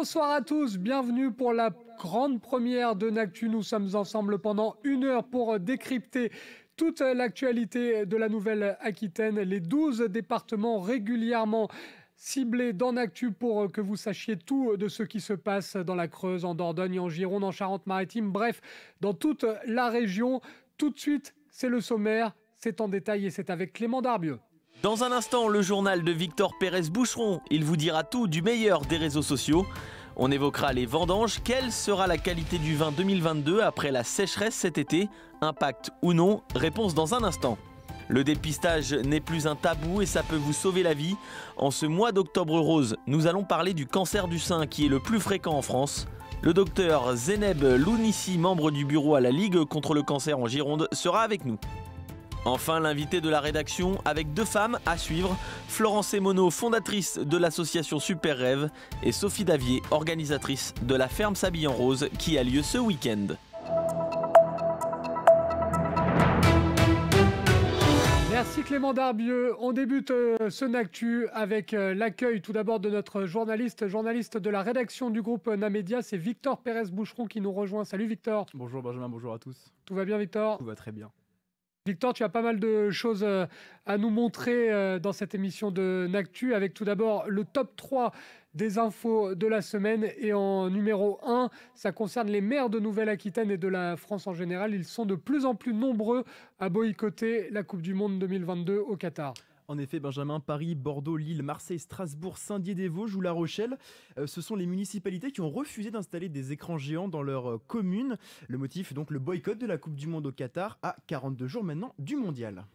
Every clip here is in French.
Bonsoir à tous, bienvenue pour la grande première de Nactu. Nous sommes ensemble pendant 1 heure pour décrypter toute l'actualité de la Nouvelle-Aquitaine, les 12 départements régulièrement ciblés dans Nactu pour que vous sachiez tout de ce qui se passe dans la Creuse, en Dordogne, en Gironde, en Charente-Maritime, bref, dans toute la région. Tout de suite, c'est le sommaire, c'est en détail et c'est avec Clément Darbieux. Dans un instant, le journal de Victor Pérez-Boucheron. Il vous dira tout du meilleur des réseaux sociaux. On évoquera les vendanges. Quelle sera la qualité du vin 2022 après la sécheresse cet été? Impact ou non? Réponse dans un instant. Le dépistage n'est plus un tabou et ça peut vous sauver la vie. En ce mois d'octobre rose, nous allons parler du cancer du sein qui est le plus fréquent en France. Le docteur Zeneb Lounissi, membre du bureau à la Ligue contre le cancer en Gironde, sera avec nous. Enfin, l'invité de la rédaction avec 2 femmes à suivre, Florence Emono, fondatrice de l'association Super Rêve, et Sophie Davier, organisatrice de la Ferme s'habille en rose qui a lieu ce week-end. Merci Clément Darbieux. On débute ce Nactu avec l'accueil tout d'abord de notre journaliste de la rédaction du groupe Namédia, c'est Victor Pérez-Boucheron qui nous rejoint. Salut Victor. Bonjour Benjamin, bonjour à tous. Tout va bien Victor? Tout va très bien. Victor, tu as pas mal de choses à nous montrer dans cette émission de Nactu, avec tout d'abord le top 3 des infos de la semaine. Et en numéro 1, ça concerne les maires de Nouvelle-Aquitaine et de la France en général. Ils sont de plus en plus nombreux à boycotter la Coupe du Monde 2022 au Qatar. En effet, Benjamin, Paris, Bordeaux, Lille, Marseille, Strasbourg, Saint-Dié-des-Vosges ou La Rochelle, ce sont les municipalités qui ont refusé d'installer des écrans géants dans leur commune. Le motif, donc, le boycott de la Coupe du Monde au Qatar à 42 jours maintenant du mondial.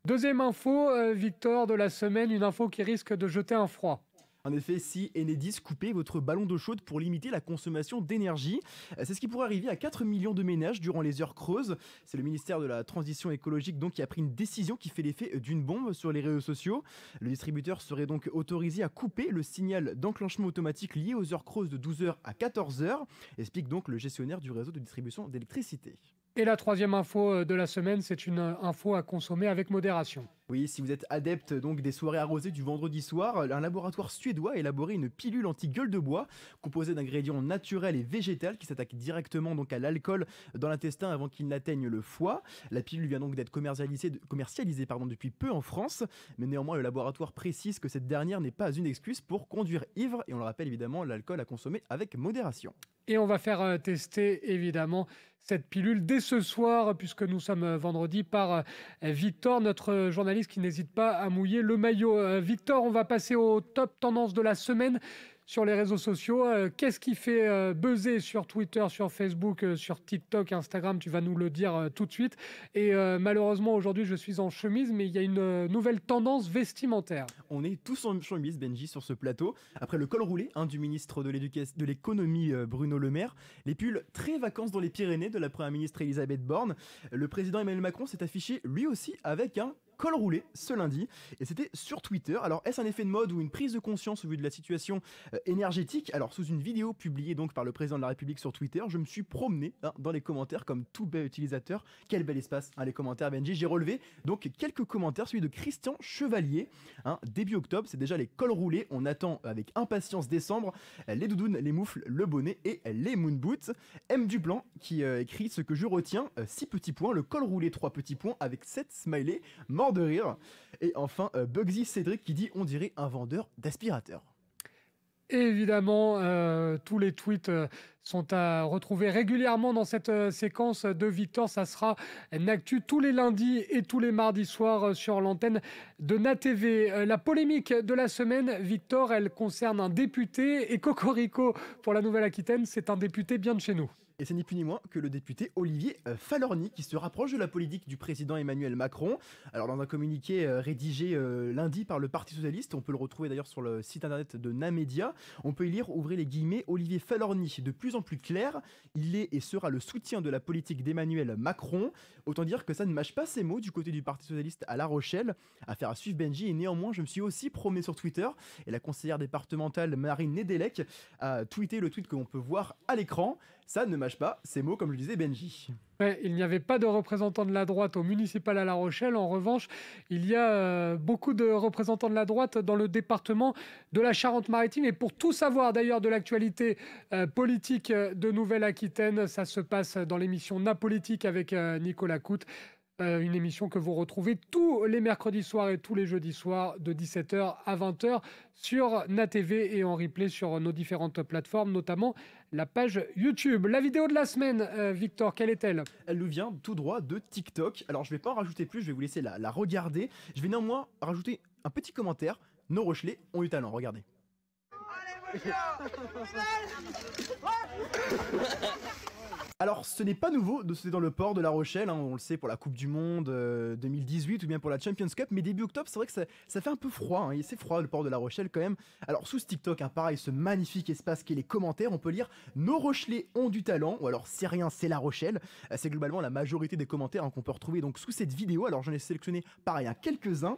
Deuxième info, Victor, de la semaine, une info qui risque de jeter un froid. En effet, si Enedis coupait votre ballon d'eau chaude pour limiter la consommation d'énergie, c'est ce qui pourrait arriver à 4 millions de ménages durant les heures creuses. C'est le ministère de la Transition écologique donc qui a pris une décision qui fait l'effet d'une bombe sur les réseaux sociaux. Le distributeur serait donc autorisé à couper le signal d'enclenchement automatique lié aux heures creuses de 12h à 14h, explique donc le gestionnaire du réseau de distribution d'électricité. Et la troisième info de la semaine, c'est une info à consommer avec modération. Oui, si vous êtes adepte donc des soirées arrosées du vendredi soir, un laboratoire suédois a élaboré une pilule anti-gueule de bois composée d'ingrédients naturels et végétaux qui s'attaquent directement donc à l'alcool dans l'intestin avant qu'il n'atteigne le foie. La pilule vient donc d'être commercialisée depuis peu en France, mais néanmoins le laboratoire précise que cette dernière n'est pas une excuse pour conduire ivre et on le rappelle évidemment, l'alcool à consommer avec modération. Et on va faire tester évidemment cette pilule dès ce soir, puisque nous sommes vendredi, par Victor, notre journaliste qui n'hésite pas à mouiller le maillot. Victor, on va passer au top tendance de la semaine sur les réseaux sociaux. Qu'est-ce qui fait buzzer sur Twitter, sur Facebook, sur TikTok, Instagram? Tu vas nous le dire tout de suite. Et malheureusement, aujourd'hui, je suis en chemise, mais il y a une nouvelle tendance vestimentaire. On est tous en chemise, Benji, sur ce plateau. Après le col roulé du ministre de l'économie Bruno Le Maire, les pulls très vacances dans les Pyrénées de la première ministre Elisabeth Borne, le président Emmanuel Macron s'est affiché lui aussi avec un col roulé ce lundi et c'était sur Twitter. Alors est-ce un effet de mode ou une prise de conscience au vu de la situation énergétique? Alors sous une vidéo publiée donc par le président de la République sur Twitter, je me suis promené dans les commentaires comme tout bel utilisateur. Quel bel espace les commentaires, Benji. J'ai relevé donc quelques commentaires, celui de Christian Chevalier. Début octobre, c'est déjà les cols roulés. On attend avec impatience décembre, les doudounes, les moufles, le bonnet et les moon boots. M Duplan qui écrit ce que je retiens, 6 petits points, le col roulé 3 petits points avec 7 smileys, mort de rire. Et enfin Bugsy Cédric qui dit on dirait un vendeur d'aspirateur. Évidemment, tous les tweets sont à retrouver régulièrement dans cette séquence de Victor. Ça sera Nactu tous les lundis et tous les mardis soirs sur l'antenne de NaTV. La polémique de la semaine, Victor, elle concerne un député et cocorico pour la Nouvelle-Aquitaine, c'est un député bien de chez nous. Et c'est ni plus ni moins que le député Olivier Falorni qui se rapproche de la politique du président Emmanuel Macron. Alors dans un communiqué rédigé lundi par le Parti Socialiste, on peut le retrouver d'ailleurs sur le site internet de Namédia, on peut y lire, ouvrez les guillemets, Olivier Falorni, de plus en plus clair, il est et sera le soutien de la politique d'Emmanuel Macron. Autant dire que ça ne mâche pas ses mots du côté du Parti Socialiste à La Rochelle. Affaire à suivre, Benji, et néanmoins je me suis aussi promené sur Twitter et la conseillère départementale Marine Nedelec a tweeté le tweet que l'on peut voir à l'écran. ça ne mâche pas, ces mots comme le disait Benji. Ouais, il n'y avait pas de représentants de la droite au municipal à La Rochelle. En revanche, il y a beaucoup de représentants de la droite dans le département de la Charente-Maritime. Et pour tout savoir d'ailleurs de l'actualité politique de Nouvelle-Aquitaine, ça se passe dans l'émission Napolitique avec Nicolas Coute. Une émission que vous retrouvez tous les mercredis soirs et tous les jeudis soirs de 17h à 20h sur NaTV et en replay sur nos différentes plateformes, notamment la page YouTube. La vidéo de la semaine, Victor, quelle est-elle? Elle nous vient tout droit de TikTok. Alors je vais pas en rajouter plus, je vais vous laisser la regarder. Je vais néanmoins rajouter un petit commentaire. Nos Rochelais ont du talent, regardez. Alors ce n'est pas nouveau de sauter dans le port de La Rochelle, hein, on le sait pour la Coupe du Monde 2018 ou bien pour la Champions Cup, mais début octobre c'est vrai que ça fait un peu froid, hein, c'est froid le port de La Rochelle quand même. Alors sous ce TikTok, hein, pareil, ce magnifique espace qui est les commentaires, on peut lire « Nos Rochelais ont du talent » ou alors « C'est rien, c'est La Rochelle ». C'est globalement la majorité des commentaires, hein, qu'on peut retrouver donc sous cette vidéo. Alors j'en ai sélectionné pareil, hein, quelques-uns.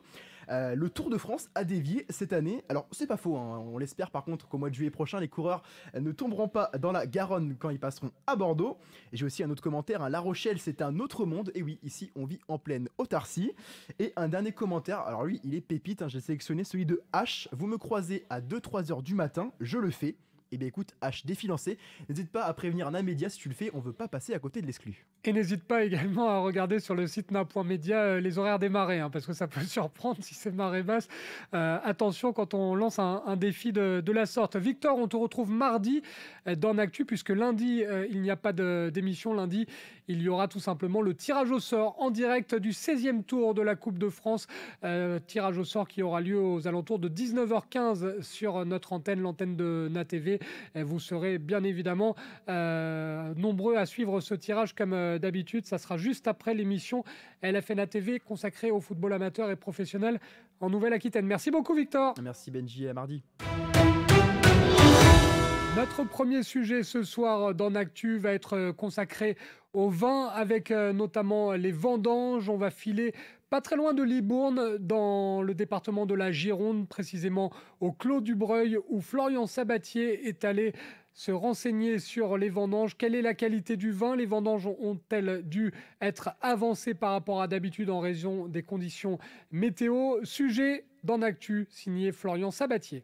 Le Tour de France a dévié cette année. Alors c'est pas faux, hein, on l'espère par contre qu'au mois de juillet prochain les coureurs ne tomberont pas dans la Garonne quand ils passeront à Bordeaux. Et j'ai aussi un autre commentaire, hein, La Rochelle c'est un autre monde, et oui ici on vit en pleine autarcie. Et un dernier commentaire, alors lui il est pépite, hein, j'ai sélectionné celui de H. Vous me croisez à 2-3 heures du matin, je le fais. Eh bien écoute, H défilancé, n'hésite pas à prévenir Namédia si tu le fais, on veut pas passer à côté de l'exclu. Et n'hésite pas également à regarder sur le site na.media les horaires des marées, hein, parce que ça peut surprendre si c'est marée basse. Attention quand on lance un défi de la sorte. Victor, on te retrouve mardi dans Actu, puisque lundi, il n'y a pas d'émission. Lundi, il y aura tout simplement le tirage au sort en direct du 16e tour de la Coupe de France. Tirage au sort qui aura lieu aux alentours de 19h15 sur notre antenne, l'antenne de NaTV. Vous serez bien évidemment nombreux à suivre ce tirage comme d'habitude. Ça sera juste après l'émission LFN TV consacrée au football amateur et professionnel en Nouvelle-Aquitaine. Merci beaucoup Victor. Merci Benji, à mardi. Notre premier sujet ce soir dans Actu va être consacré au vin avec notamment les vendanges. On va filer pas très loin de Libourne, dans le département de la Gironde, précisément au Clos du Breuil, où Florian Sabatier est allé se renseigner sur les vendanges. Quelle est la qualité du vin? Les vendanges ont-elles dû être avancées par rapport à d'habitude en raison des conditions météo? Sujet dans Actu, signé Florian Sabatier.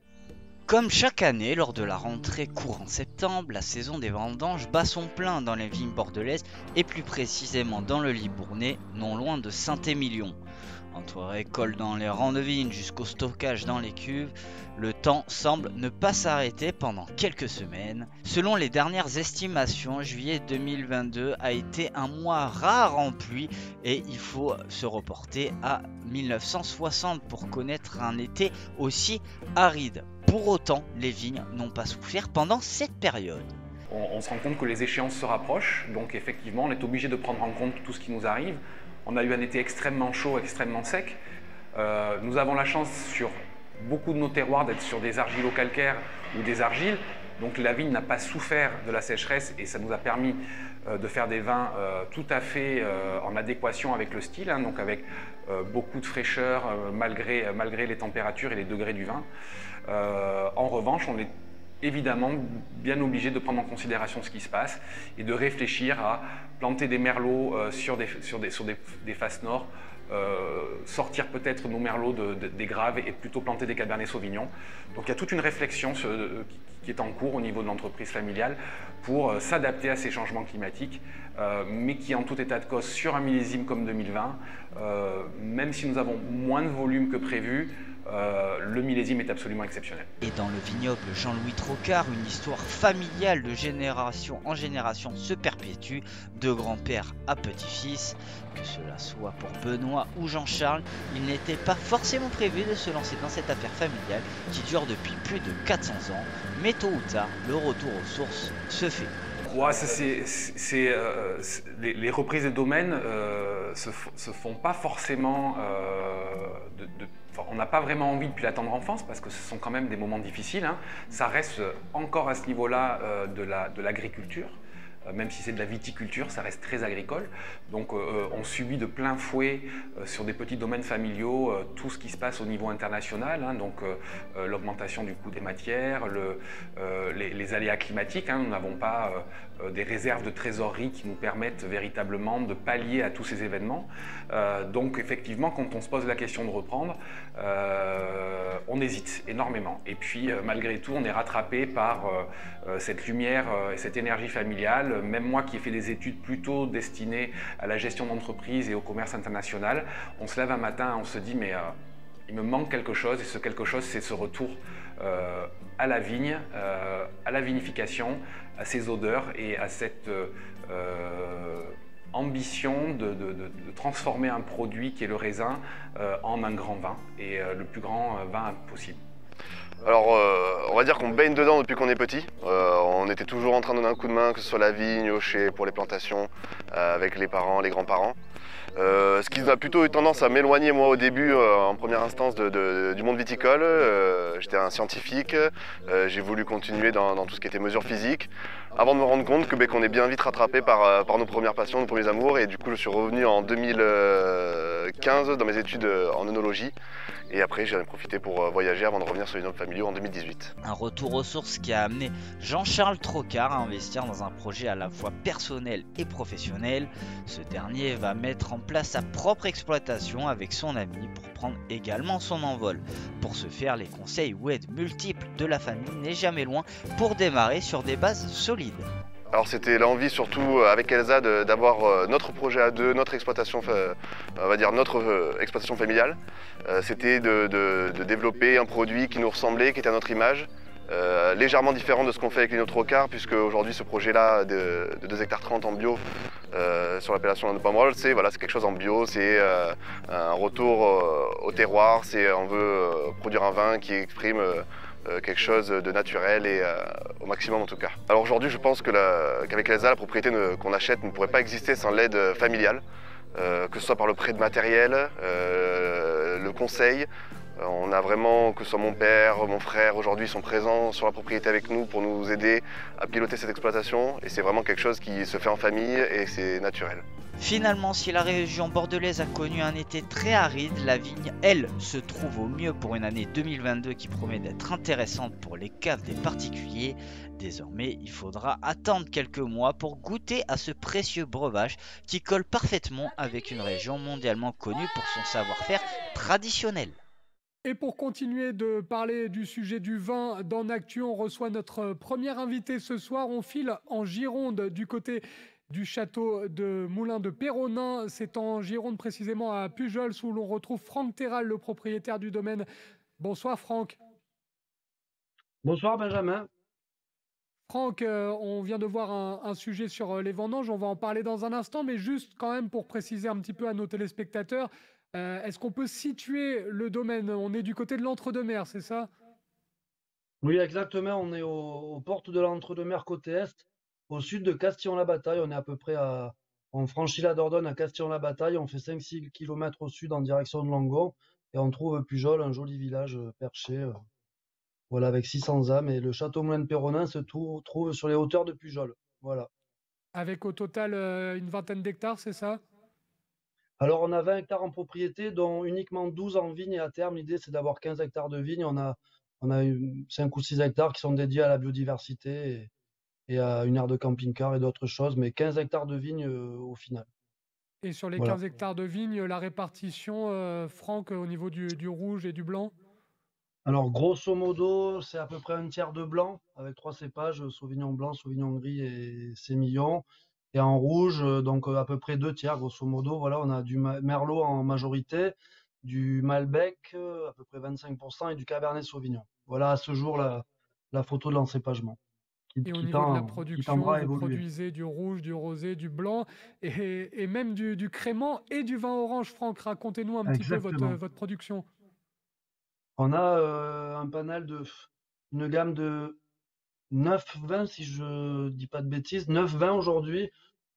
Comme chaque année, lors de la rentrée courant septembre, la saison des vendanges bat son plein dans les vignes bordelaises et plus précisément dans le Libournais, non loin de Saint-Émilion. Entre récolte dans les rangs de vignes jusqu'au stockage dans les cuves, le temps semble ne pas s'arrêter pendant quelques semaines. Selon les dernières estimations, juillet 2022 a été un mois rare en pluie et il faut se reporter à 1960 pour connaître un été aussi aride. Pour autant, les vignes n'ont pas souffert pendant cette période. On se rend compte que les échéances se rapprochent, donc effectivement on est obligé de prendre en compte tout ce qui nous arrive. On a eu un été extrêmement chaud, extrêmement sec. Nous avons la chance sur beaucoup de nos terroirs d'être sur des argilo-calcaires ou des argiles. Donc la vigne n'a pas souffert de la sécheresse et ça nous a permis de faire des vins tout à fait en adéquation avec le style, hein, donc avec beaucoup de fraîcheur malgré les températures et les degrés du vin. En revanche, on est évidemment bien obligé de prendre en considération ce qui se passe et de réfléchir à planter des merlots sur des faces nord, sortir peut-être nos merlots des graves et plutôt planter des cabernets sauvignons. Donc il y a toute une réflexion qui est en cours au niveau de l'entreprise familiale pour s'adapter à ces changements climatiques, mais qui en tout état de cause sur un millésime comme 2020, même si nous avons moins de volume que prévu, le millésime est absolument exceptionnel. Et dans le vignoble Jean-Louis Trocard, une histoire familiale de génération en génération se perpétue, de grand-père à petit-fils. Que cela soit pour Benoît ou Jean-Charles, il n'était pas forcément prévu de se lancer dans cette affaire familiale qui dure depuis plus de 400 ans. Mais tôt ou tard, le retour aux sources se fait. Ouais, les reprises de domaines se font pas forcément on n'a pas vraiment envie depuis la tendre enfance parce que ce sont quand même des moments difficiles, hein. Ça reste encore à ce niveau-là de l'agriculture. même si c'est de la viticulture, ça reste très agricole. Donc on subit de plein fouet sur des petits domaines familiaux tout ce qui se passe au niveau international, hein, donc l'augmentation du coût des matières, les aléas climatiques. Hein, nous n'avons pas des réserves de trésorerie qui nous permettent véritablement de pallier à tous ces événements. Donc effectivement, quand on se pose la question de reprendre, on hésite énormément. Et puis malgré tout, on est rattrapé par cette lumière et cette énergie familiale. Même moi qui ai fait des études plutôt destinées à la gestion d'entreprise et au commerce international, on se lève un matin, on se dit mais il me manque quelque chose, et ce quelque chose, c'est ce retour à la vigne, à la vinification, à ces odeurs et à cette ambition de transformer un produit qui est le raisin en un grand vin, et le plus grand vin possible. Alors, on va dire qu'on baigne dedans depuis qu'on est petit. On était toujours en train de donner un coup de main, que ce soit la vigne, au chai, pour les plantations, avec les parents, les grands-parents. Ce qui a plutôt eu tendance à m'éloigner, moi, au début, en première instance, du monde viticole. J'étais un scientifique, j'ai voulu continuer dans tout ce qui était mesures physiques, avant de me rendre compte qu'on est bien vite rattrapé par nos premières passions, nos premiers amours. Et du coup, je suis revenu en 2015 dans mes études en œnologie. Et après, j'en ai profité pour voyager avant de revenir sur les vignobles familiaux en 2018. Un retour aux sources qui a amené Jean-Charles Trocard à investir dans un projet à la fois personnel et professionnel. Ce dernier va mettre en place sa propre exploitation avec son ami pour prendre également son envol. Pour ce faire, les conseils ou aides multiples de la famille n'est jamais loin pour démarrer sur des bases solides. Alors c'était l'envie surtout avec Elsa d'avoir notre projet à deux, notre exploitation, on va dire notre exploitation familiale. C'était de développer un produit qui nous ressemblait, qui était à notre image, légèrement différent de ce qu'on fait avec les autres Trocard, puisque aujourd'hui ce projet-là de 2,30 hectares en bio sur l'appellation de Pomerol, c'est quelque chose en bio, c'est un retour au terroir, on veut produire un vin qui exprime quelque chose de naturel et au maximum en tout cas. Alors aujourd'hui je pense qu'avec Elsa, la propriété qu'on achète ne pourrait pas exister sans l'aide familiale, que ce soit par le prêt de matériel, le conseil. On a vraiment, que ce soit mon père, mon frère, aujourd'hui sont présents sur la propriété avec nous pour nous aider à piloter cette exploitation, et c'est vraiment quelque chose qui se fait en famille et c'est naturel. Finalement, si la région bordelaise a connu un été très aride, la vigne, elle, se trouve au mieux pour une année 2022 qui promet d'être intéressante pour les caves des particuliers. Désormais, il faudra attendre quelques mois pour goûter à ce précieux breuvage qui colle parfaitement avec une région mondialement connue pour son savoir-faire traditionnel. Et pour continuer de parler du sujet du vin dans Actu, on reçoit notre premier invité ce soir. On file en Gironde du côté du château de Moulin de Péronin. C'est en Gironde précisément à Pujols où l'on retrouve Franck Terral, le propriétaire du domaine. Bonsoir Franck. Bonsoir Benjamin. Franck, on vient de voir un sujet sur les vendanges, on va en parler dans un instant, mais juste quand même pour préciser un petit peu à nos téléspectateurs, est-ce qu'on peut situer le domaine? On est du côté de l'Entre-deux-Mers, c'est ça? Oui, exactement, on est aux portes de l'Entre-deux-Mers côté est, au sud de Castillon-la-Bataille. On est à peu près on franchit la Dordogne à Castillon-la-Bataille, on fait 5-6 km au sud en direction de Langon, et on trouve Pujols, un joli village perché, voilà, avec 600 âmes, et le château Moulin de Péronin se trouve sur les hauteurs de Pujols. Voilà. Avec au total une vingtaine d'hectares, c'est ça? Alors, on a 20 hectares en propriété, dont uniquement 12 en vigne, et à terme, l'idée, c'est d'avoir 15 hectares de vigne. On a 5 ou 6 hectares qui sont dédiés à la biodiversité et à une aire de camping-car et d'autres choses, mais 15 hectares de vigne au final. Et sur les Voilà. 15 hectares de vigne, la répartition, Franck, au niveau du rouge et du blanc? Alors, grosso modo, c'est à peu près un tiers de blanc, avec 3 cépages, Sauvignon blanc, Sauvignon gris et Sémillon. Et en rouge, donc à peu près 2 tiers, grosso modo. Voilà, on a du Merlot en majorité, du Malbec, à peu près 25%, et du Cabernet Sauvignon. Voilà, à ce jour, la photo de l'encépagement. Et au niveau de la production, vous produisez du rouge, du rosé, du blanc et même du crément et du vin orange. Franck, racontez-nous un petit peu votre production. On a un panel une gamme de 9 vins, si je dis pas de bêtises, 9 vins aujourd'hui.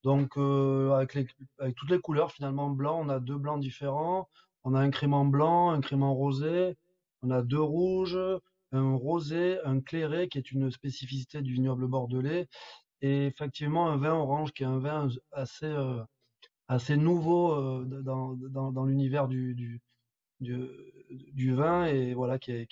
Donc avec toutes les couleurs finalement blanc, on a 2 blancs différents. On a un crément blanc, un crément rosé, on a 2 rouges, un rosé, un clairé qui est une spécificité du vignoble bordelais, et effectivement un vin orange qui est un vin assez nouveau dans l'univers du vin, et voilà, qui est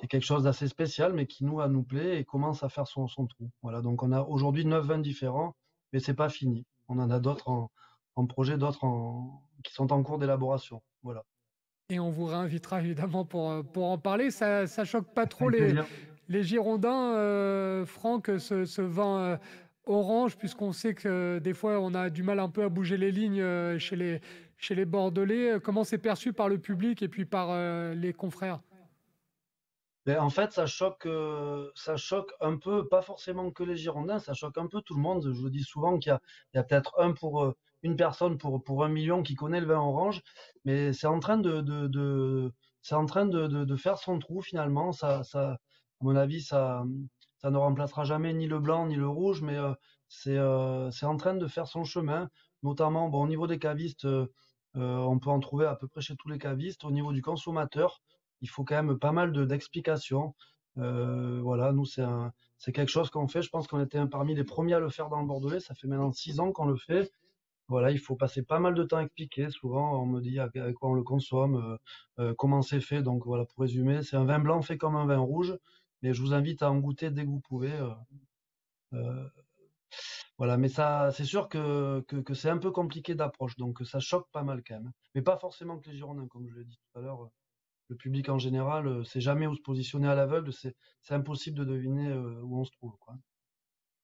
quelque chose d'assez spécial, mais qui nous plaît et commence à faire son trou. Voilà, donc on a aujourd'hui 9 vins différents, mais c'est pas fini. On en a d'autres en projet, d'autres qui sont en cours d'élaboration. Voilà. Et on vous réinvitera évidemment pour en parler. Ça choque pas trop Avec plaisir. les Girondins, Franck, ce vin orange, puisqu'on sait que des fois on a du mal un peu à bouger les lignes chez les Bordelais. Comment c'est perçu par le public et puis par les confrères? Mais en fait, ça choque un peu, pas forcément que les Girondins, ça choque un peu tout le monde. Je dis souvent il y a peut-être une personne pour 1 million qui connaît le vin orange, mais c'est en train c'est en train de faire son trou finalement. À mon avis, ça ne remplacera jamais ni le blanc ni le rouge, mais c'est en train de faire son chemin. Notamment, bon, au niveau des cavistes, on peut en trouver à peu près chez tous les cavistes. Au niveau du consommateur, il faut quand même pas mal d'explications. Voilà, nous, c'est quelque chose qu'on fait. Je pense qu'on était parmi les premiers à le faire dans le Bordelais. Ça fait maintenant 6 ans qu'on le fait. Voilà, il faut passer pas mal de temps à expliquer. Souvent, on me dit avec quoi on le consomme, comment c'est fait. Donc voilà, pour résumer, c'est un vin blanc fait comme un vin rouge. Mais je vous invite à en goûter dès que vous pouvez. Euh, voilà, mais ça, c'est sûr que c'est un peu compliqué d'approche. Donc ça choque pas mal quand même. Mais pas forcément que les Girondins, comme je l'ai dit tout à l'heure. Le public en général sait jamais où se positionner à l'aveugle, c'est impossible de deviner où on se trouve, quoi.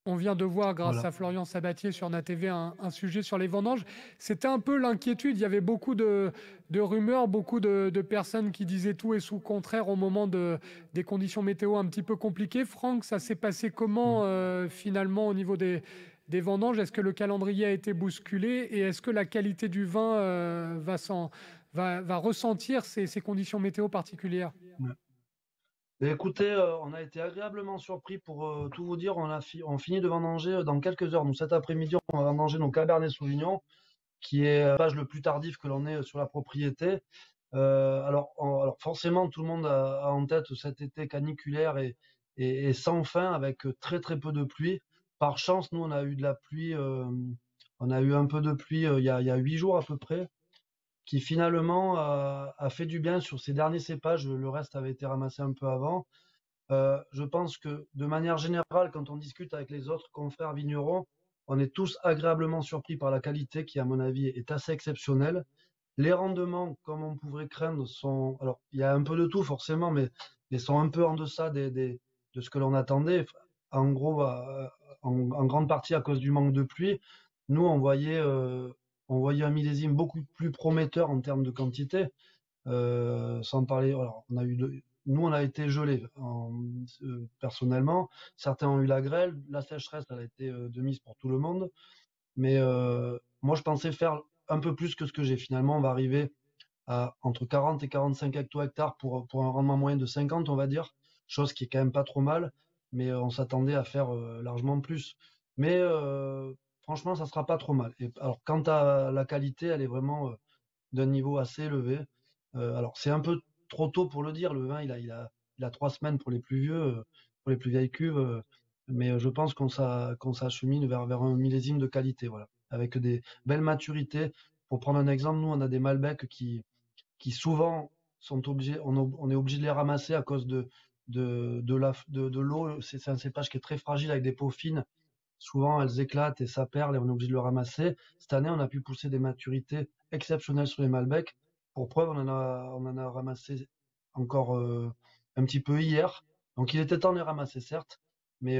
On vient de voir, grâce Voilà. à Florian Sabatier sur NATV, un sujet sur les vendanges. C'était un peu l'inquiétude. Il y avait beaucoup de rumeurs, beaucoup de personnes qui disaient tout et son contraire au moment des conditions météo un petit peu compliquées. Franck, ça s'est passé comment finalement au niveau des vendanges? Est-ce que le calendrier a été bousculé et est-ce que la qualité du vin va ressentir ces conditions météo particulières? Ouais. Et écoutez, on a été agréablement surpris pour tout vous dire. On finit de vendanger dans quelques heures. Nous, cet après-midi, on va vendanger nos Cabernet Sauvignon, qui est l'âge le plus tardif que l'on ait sur la propriété. Alors forcément, tout le monde a en tête cet été caniculaire et sans fin, avec très très peu de pluie. Par chance, nous, on a eu de la pluie, on a eu un peu de pluie il y a 8 jours à peu près, qui finalement a fait du bien sur ces derniers cépages. Le reste avait été ramassé un peu avant. Je pense que de manière générale, quand on discute avec les autres confrères vignerons, on est tous agréablement surpris par la qualité qui, à mon avis, est assez exceptionnelle. Les rendements, comme on pourrait craindre, sont... Alors, il y a un peu de tout forcément, mais ils sont un peu en deçà de ce que l'on attendait. En gros, en grande partie à cause du manque de pluie. Nous, on voyait un millésime beaucoup plus prometteur en termes de quantité. Sans parler, alors, nous, on a été gelés personnellement. Certains ont eu la grêle. La sécheresse, elle a été de mise pour tout le monde. Mais moi, je pensais faire un peu plus que ce que j'ai. Finalement, on va arriver à entre 40 et 45 hecto-hectares pour un rendement moyen de 50, on va dire. Chose qui est quand même pas trop mal. Mais on s'attendait à faire largement plus. Mais franchement, ça sera pas trop mal. Et, alors, quant à la qualité, elle est vraiment d'un niveau assez élevé. Alors, c'est un peu trop tôt pour le dire. Le vin, il a 3 semaines pour les plus vieux, pour les plus vieilles cuves. Mais je pense qu'on s'achemine vers un millésime de qualité, voilà, avec des belles maturités. Pour prendre un exemple, nous, on a des Malbecs qui souvent sont obligés, on est obligé de les ramasser à cause de l'eau. C'est un cépage qui est très fragile avec des peaux fines. Souvent, elles éclatent et ça perd et on est obligé de le ramasser. Cette année, on a pu pousser des maturités exceptionnelles sur les Malbecs. Pour preuve, on en a ramassé encore un petit peu hier. Donc, il était temps de les ramasser, certes, mais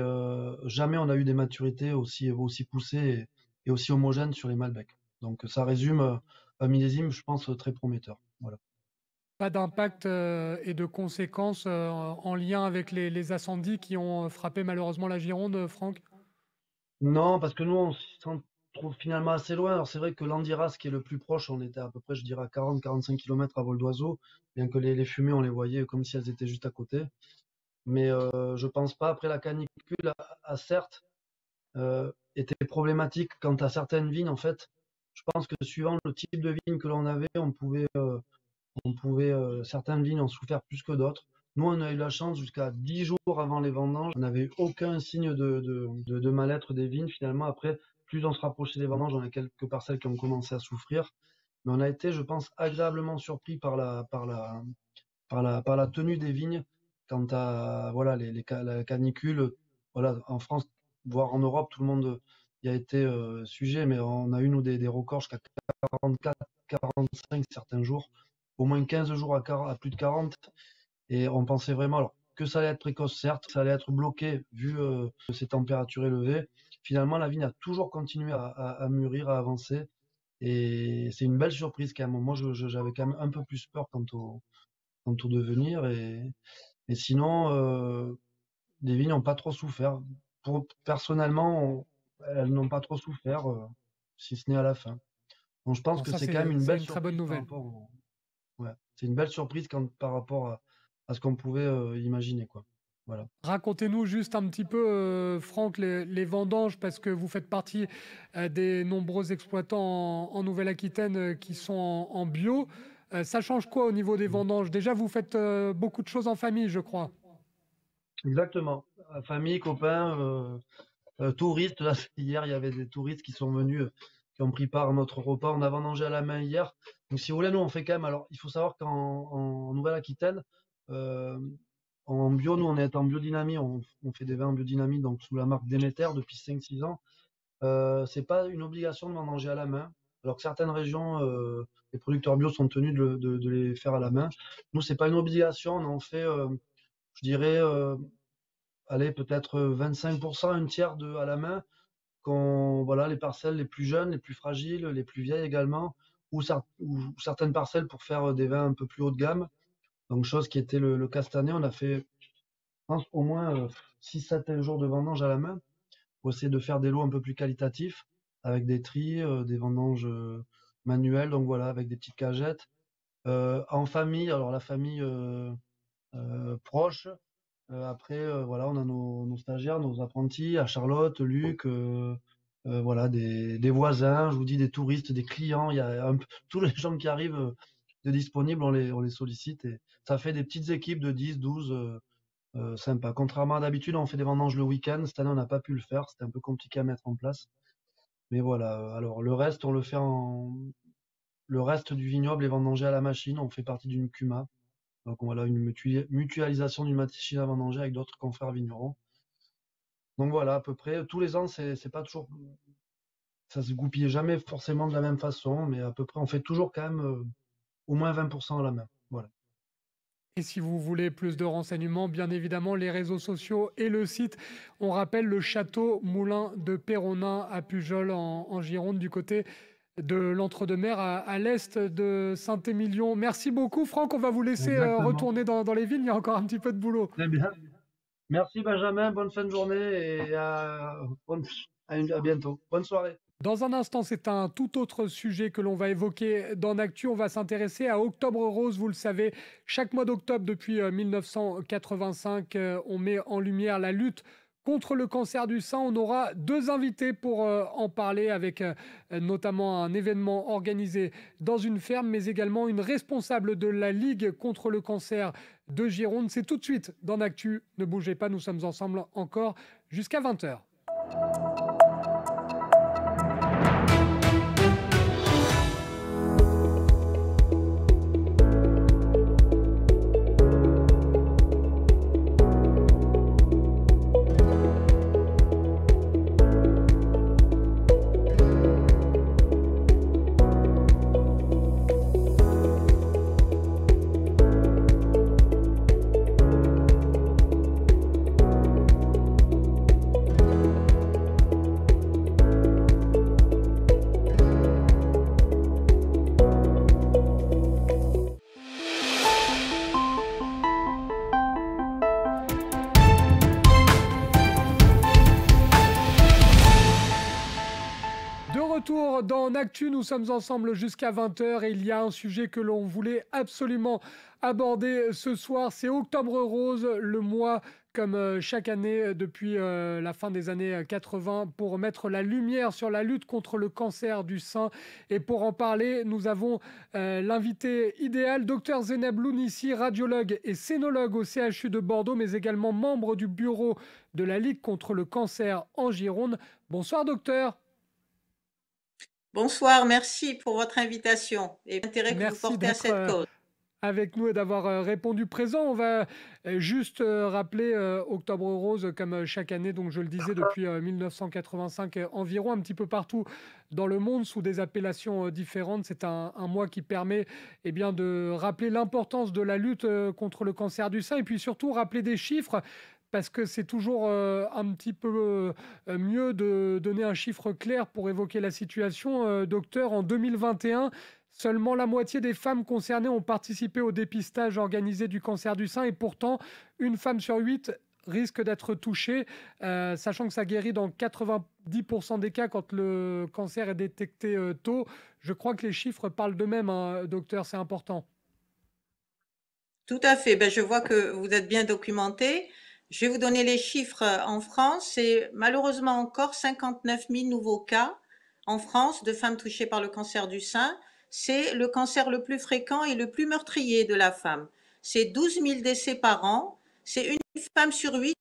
jamais on a eu des maturités aussi poussées et aussi homogènes sur les Malbecs. Donc, ça résume un millésime, je pense, très prometteur. Voilà. Pas d'impact et de conséquences en lien avec les incendies qui ont frappé malheureusement la Gironde, Franck? Non, parce que nous, on s'en trouve finalement assez loin. Alors, c'est vrai que l'Andiras, qui est le plus proche, on était à peu près, je dirais, à 40-45 km à vol d'oiseau, bien que les fumées, on les voyait comme si elles étaient juste à côté. Mais je pense pas. Après, la canicule a certes été problématique quant à certaines vignes. En fait, je pense que suivant le type de vigne que l'on avait, certaines vignes ont souffert plus que d'autres. Nous, on a eu la chance jusqu'à 10 jours avant les vendanges, on n'avait eu aucun signe de mal-être des vignes. Finalement, après, plus on se rapprochait des vendanges, on a quelques parcelles qui ont commencé à souffrir. Mais on a été, je pense, agréablement surpris par la tenue des vignes quant à voilà, la canicule. Voilà, en France, voire en Europe, tout le monde y a été sujet, mais on a eu, nous, des records jusqu'à 44, 45 certains jours, au moins 15 jours à plus de 40. Et on pensait vraiment alors, que ça allait être précoce, certes, ça allait être bloqué vu ces températures élevées. Finalement, la vigne a toujours continué à mûrir, à avancer. Et c'est une belle surprise quand même. Moi, j'avais quand même un peu plus peur quant au devenir. Et sinon, les vignes n'ont pas trop souffert. Personnellement, elles n'ont pas trop souffert, si ce n'est à la fin. Donc je pense Bon, que ça, c'est quand même une c'est belle une très bonne surprise par nouvelle. rapport ouais, c'est une belle surprise par rapport à ce qu'on pouvait imaginer, quoi. Voilà. Racontez-nous juste un petit peu, Franck, les vendanges, parce que vous faites partie des nombreux exploitants en Nouvelle-Aquitaine qui sont en bio. Ça change quoi au niveau des vendanges? Déjà, vous faites beaucoup de choses en famille, je crois. Exactement. Famille, copains, touristes. Là, hier, il y avait des touristes qui sont venus, qui ont pris part à notre repas. On a vendangé à la main hier. Donc, si vous voulez, nous, on fait quand même. Alors, il faut savoir en Nouvelle-Aquitaine, euh, en bio, nous, on est en biodynamie. On fait des vins en biodynamie, donc sous la marque Déméter depuis 5-6 ans. C'est pas une obligation de vendanger à la main. Alors que certaines régions, les producteurs bio sont tenus de les faire à la main. Nous, c'est pas une obligation. On en fait, je dirais, allez, peut-être 25%, un tiers à la main. Voilà, les parcelles les plus jeunes, les plus fragiles, les plus vieilles également, ou certaines parcelles pour faire des vins un peu plus haut de gamme. Donc, chose qui était le cas cette année, on a fait, je pense, au moins 6-7 jours de vendange à la main pour essayer de faire des lots un peu plus qualitatifs avec des tris, des vendanges manuelles, donc voilà, avec des petites cagettes. En famille, alors la famille proche, après, voilà, on a nos stagiaires, nos apprentis, à Charlotte, Luc, voilà, des voisins, je vous dis des touristes, des clients, il y a tous les gens qui arrivent de disponibles, on les sollicite et ça fait des petites équipes de 10, 12, sympa. Contrairement à d'habitude, on fait des vendanges le week-end. Cette année, on n'a pas pu le faire, c'était un peu compliqué à mettre en place. Mais voilà, alors le reste, on le fait le reste du vignoble est vendangé à la machine, on fait partie d'une CUMA. Donc voilà, une mutualisation d'une machine à vendanger avec d'autres confrères vignerons. Donc voilà, à peu près, tous les ans, c'est pas toujours, ça se goupille jamais forcément de la même façon, mais à peu près, on fait toujours quand même au moins 20% à la main. Voilà. Et si vous voulez plus de renseignements, bien évidemment, les réseaux sociaux et le site. On rappelle le château Moulin de Péronin à Pujol en Gironde, du côté de l'Entre-deux-Mers à l'est de Saint-Émilion. Merci beaucoup, Franck. On va vous laisser Exactement. retourner dans les villes. Il y a encore un petit peu de boulot. Très bien. Merci Benjamin, bonne fin de journée et à bientôt. Bonne soirée. Dans un instant, c'est un tout autre sujet que l'on va évoquer dans Actu. On va s'intéresser à Octobre Rose. Vous le savez, chaque mois d'octobre depuis 1985, on met en lumière la lutte contre le cancer du sein. On aura deux invités pour en parler, avec notamment un événement organisé dans une ferme, mais également une responsable de la Ligue contre le cancer de Gironde. C'est tout de suite dans Actu. Ne bougez pas, nous sommes ensemble encore jusqu'à 20h. Dans Actu, nous sommes ensemble jusqu'à 20h et il y a un sujet que l'on voulait absolument aborder ce soir. C'est Octobre Rose, le mois comme chaque année depuis la fin des années 80 pour mettre la lumière sur la lutte contre le cancer du sein. Et pour en parler, nous avons l'invité idéal, Dr Zeynep Lounissi, radiologue et scénologue au CHU de Bordeaux, mais également membre du bureau de la Ligue contre le cancer en Gironde. Bonsoir docteur. Bonsoir, merci pour votre invitation et l'intérêt que vous portez à cette cause. Avec nous et d'avoir répondu présent. On va juste rappeler Octobre Rose comme chaque année, donc je le disais depuis 1985 environ, un petit peu partout dans le monde sous des appellations différentes. C'est un mois qui permet de rappeler l'importance de la lutte contre le cancer du sein et puis surtout rappeler des chiffres parce que c'est toujours un petit peu mieux de donner un chiffre clair pour évoquer la situation. Docteur, en 2021, seulement la moitié des femmes concernées ont participé au dépistage organisé du cancer du sein et pourtant, une femme sur 8 risque d'être touchée, sachant que ça guérit dans 90% des cas quand le cancer est détecté tôt. Je crois que les chiffres parlent d'eux-mêmes, hein, docteur, c'est important. Tout à fait, je vois que vous êtes bien documenté. Je vais vous donner les chiffres en France. C'est malheureusement encore 59 000 nouveaux cas en France de femmes touchées par le cancer du sein. C'est le cancer le plus fréquent et le plus meurtrier de la femme. C'est 12 000 décès par an. C'est une femme sur 8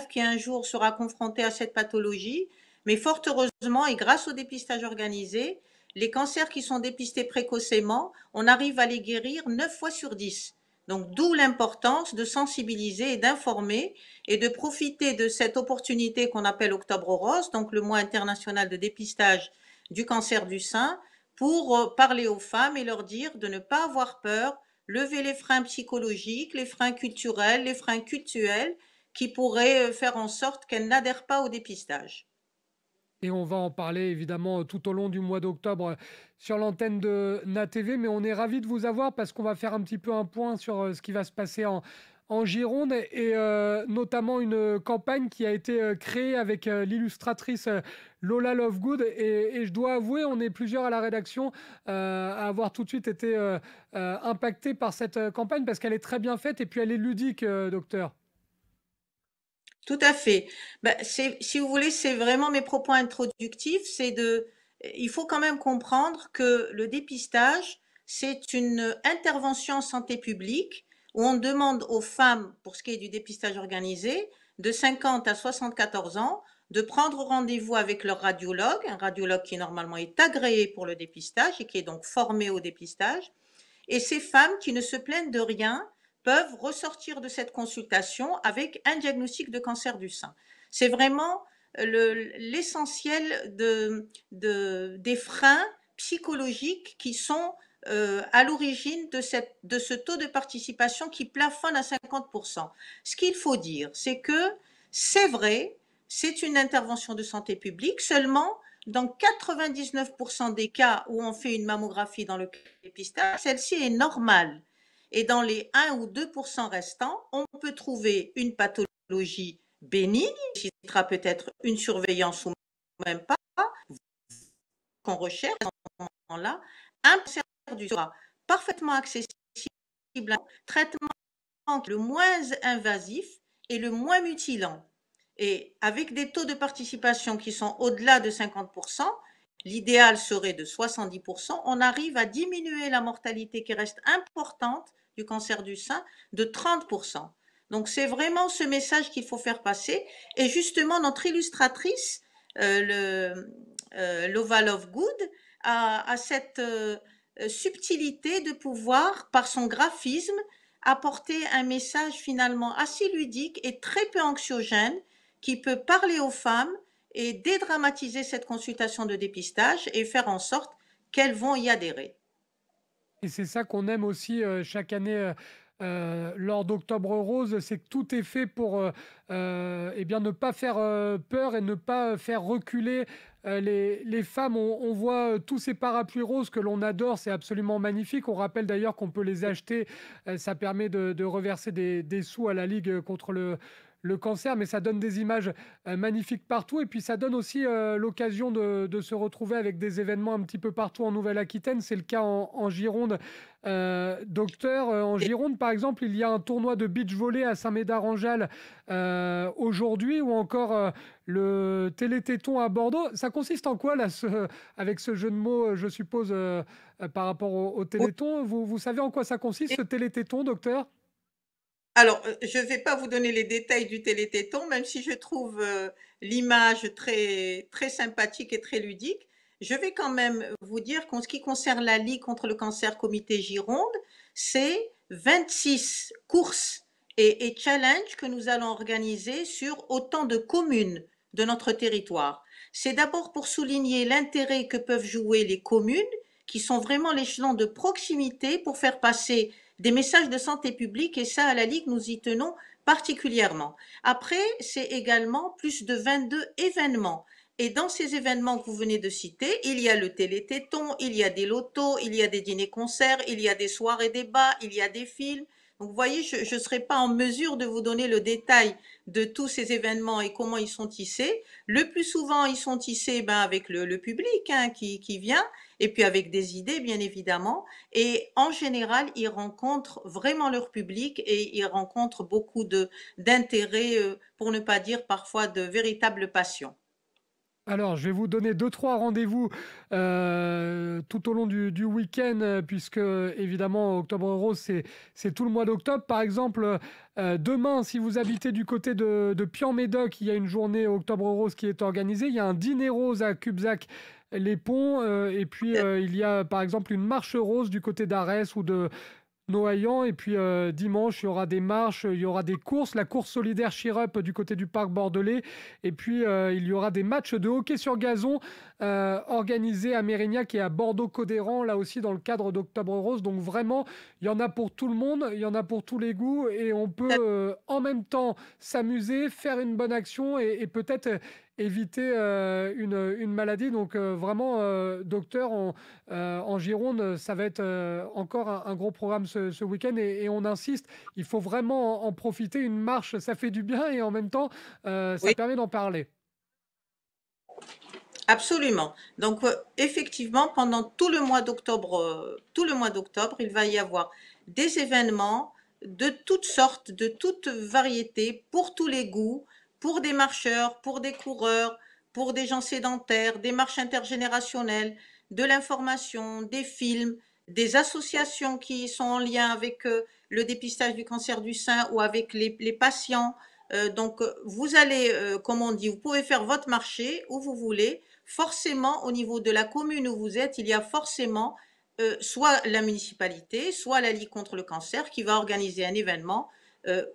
qui un jour sera confrontée à cette pathologie. Mais fort heureusement et grâce au dépistage organisé, les cancers qui sont dépistés précocement, on arrive à les guérir 9 fois sur 10. Donc d'où l'importance de sensibiliser et d'informer et de profiter de cette opportunité qu'on appelle Octobre Rose, donc le mois international de dépistage du cancer du sein, pour parler aux femmes et leur dire de ne pas avoir peur, lever les freins psychologiques, les freins culturels, les freins cultuels qui pourraient faire en sorte qu'elles n'adhèrent pas au dépistage. Et on va en parler évidemment tout au long du mois d'octobre sur l'antenne de NATV, mais on est ravis de vous avoir parce qu'on va faire un petit peu un point sur ce qui va se passer en Gironde et notamment une campagne qui a été créée avec l'illustratrice Lola Lovegood et je dois avouer, on est plusieurs à la rédaction à avoir tout de suite été impactés par cette campagne parce qu'elle est très bien faite et puis elle est ludique, docteur. Tout à fait. Si vous voulez, c'est vraiment mes propos introductifs. Il faut quand même comprendre que le dépistage, c'est une intervention en santé publique où on demande aux femmes, pour ce qui est du dépistage organisé, de 50 à 74 ans, de prendre rendez-vous avec leur radiologue, un radiologue qui normalement est agréé pour le dépistage et qui est donc formé au dépistage. Et ces femmes qui ne se plaignent de rien peuvent ressortir de cette consultation avec un diagnostic de cancer du sein. C'est vraiment l'essentiel des freins psychologiques qui sont à l'origine de ce taux de participation qui plafonne à 50%. Ce qu'il faut dire, c'est que c'est vrai, c'est une intervention de santé publique, seulement dans 99% des cas où on fait une mammographie dans le dépistage, celle-ci est normale. Et dans les 1 ou 2% restants, on peut trouver une pathologie bénigne, qui nécessitera peut-être une surveillance ou même pas, qu'on recherche à ce moment-là, un cancer du sein parfaitement accessible, un traitement le moins invasif et le moins mutilant. Et avec des taux de participation qui sont au-delà de 50%, l'idéal serait de 70%, on arrive à diminuer la mortalité qui reste importante du cancer du sein de 30%. Donc c'est vraiment ce message qu'il faut faire passer. Et justement, notre illustratrice, Lola Lovegood, a cette subtilité de pouvoir, par son graphisme, apporter un message finalement assez ludique et très peu anxiogène qui peut parler aux femmes et dédramatiser cette consultation de dépistage et faire en sorte qu'elles vont y adhérer. Et c'est ça qu'on aime aussi chaque année lors d'Octobre Rose, c'est que tout est fait pour ne pas faire peur et ne pas faire reculer les femmes. On voit tous ces parapluies roses que l'on adore, c'est absolument magnifique. On rappelle d'ailleurs qu'on peut les acheter, ça permet de reverser des sous à la Ligue contre le le cancer, mais ça donne des images magnifiques partout. Et puis ça donne aussi l'occasion de se retrouver avec des événements un petit peu partout en Nouvelle-Aquitaine. C'est le cas en Gironde. Docteur, en Gironde, par exemple, il y a un tournoi de beach volley à Saint-Médard-en-Jalles aujourd'hui, ou encore le Télététon à Bordeaux. Ça consiste en quoi, là, avec ce jeu de mots, je suppose, par rapport au Téléthon? Vous savez en quoi ça consiste, ce Télététon, docteur? Alors, je ne vais pas vous donner les détails du Télététon, même si je trouve l'image très, très sympathique et très ludique. Je vais quand même vous dire qu'en ce qui concerne la Ligue contre le cancer Comité Gironde, c'est 26 courses et challenges que nous allons organiser sur autant de communes de notre territoire. C'est d'abord pour souligner l'intérêt que peuvent jouer les communes, qui sont vraiment l'échelon de proximité pour faire passer des messages de santé publique, et ça, à la Ligue, nous y tenons particulièrement. Après, c'est également plus de 22 événements. Et dans ces événements que vous venez de citer, il y a le Télététon, il y a des lotos, il y a des dîners-concerts, il y a des soirées débats, il y a des films. Donc, vous voyez, je ne serai pas en mesure de vous donner le détail de tous ces événements et comment ils sont tissés. Le plus souvent, ils sont tissés avec le public qui vient, et puis avec des idées, bien évidemment. Et en général, ils rencontrent vraiment leur public et ils rencontrent beaucoup d'intérêt, pour ne pas dire parfois de véritable passion. Alors, je vais vous donner 2-3 rendez-vous tout au long du week-end, puisque évidemment, Octobre Rose, c'est tout le mois d'octobre. Par exemple, demain, si vous habitez du côté de Pian-Médoc, il y a une journée Octobre Rose qui est organisée. Il y a un dîner rose à Cubzac les Ponts, et puis il y a par exemple une marche rose du côté d'Arès ou de Noaillan. Et puis dimanche, il y aura des marches, il y aura des courses, la course solidaire Cheer Up du côté du parc bordelais. Et puis il y aura des matchs de hockey sur gazon organisés à Mérignac et à Bordeaux-Codéran, là aussi dans le cadre d'Octobre Rose. Donc vraiment, il y en a pour tout le monde, il y en a pour tous les goûts, et on peut en même temps s'amuser, faire une bonne action et peut-être éviter une maladie. Donc vraiment, docteur, en Gironde, ça va être encore un gros programme ce week-end, et on insiste, il faut vraiment en profiter. Une marche, ça fait du bien, et en même temps, ça Oui, permet d'en parler. absolument. Donc, effectivement, pendant tout le mois d'octobre, il va y avoir des événements de toutes sortes, de toutes variétés, pour tous les goûts, pour des marcheurs, pour des coureurs, pour des gens sédentaires, des marches intergénérationnelles, de l'information, des films, des associations qui sont en lien avec le dépistage du cancer du sein ou avec les patients. Donc, vous allez, comme on dit, vous pouvez faire votre marché où vous voulez. Forcément, au niveau de la commune où vous êtes, il y a forcément soit la municipalité, soit la Ligue contre le cancer qui va organiser un événement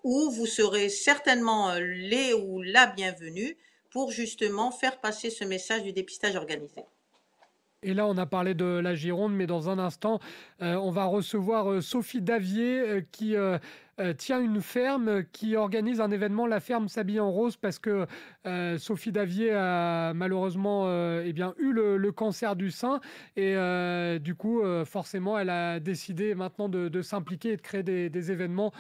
où vous serez certainement les ou la bienvenue pour justement faire passer ce message du dépistage organisé. Et là, on a parlé de la Gironde, mais dans un instant, on va recevoir Sophie Davier qui tient une ferme, qui organise un événement, la ferme s'habille en rose, parce que Sophie Davier a malheureusement eu le cancer du sein, et du coup, forcément, elle a décidé maintenant de s'impliquer et de créer des événements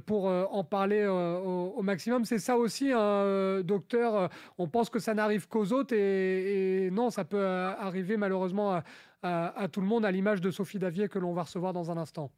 pour en parler au maximum. C'est ça aussi, docteur, on pense que ça n'arrive qu'aux autres, et non, ça peut arriver malheureusement à tout le monde, à l'image de Sophie Davier que l'on va recevoir dans un instant.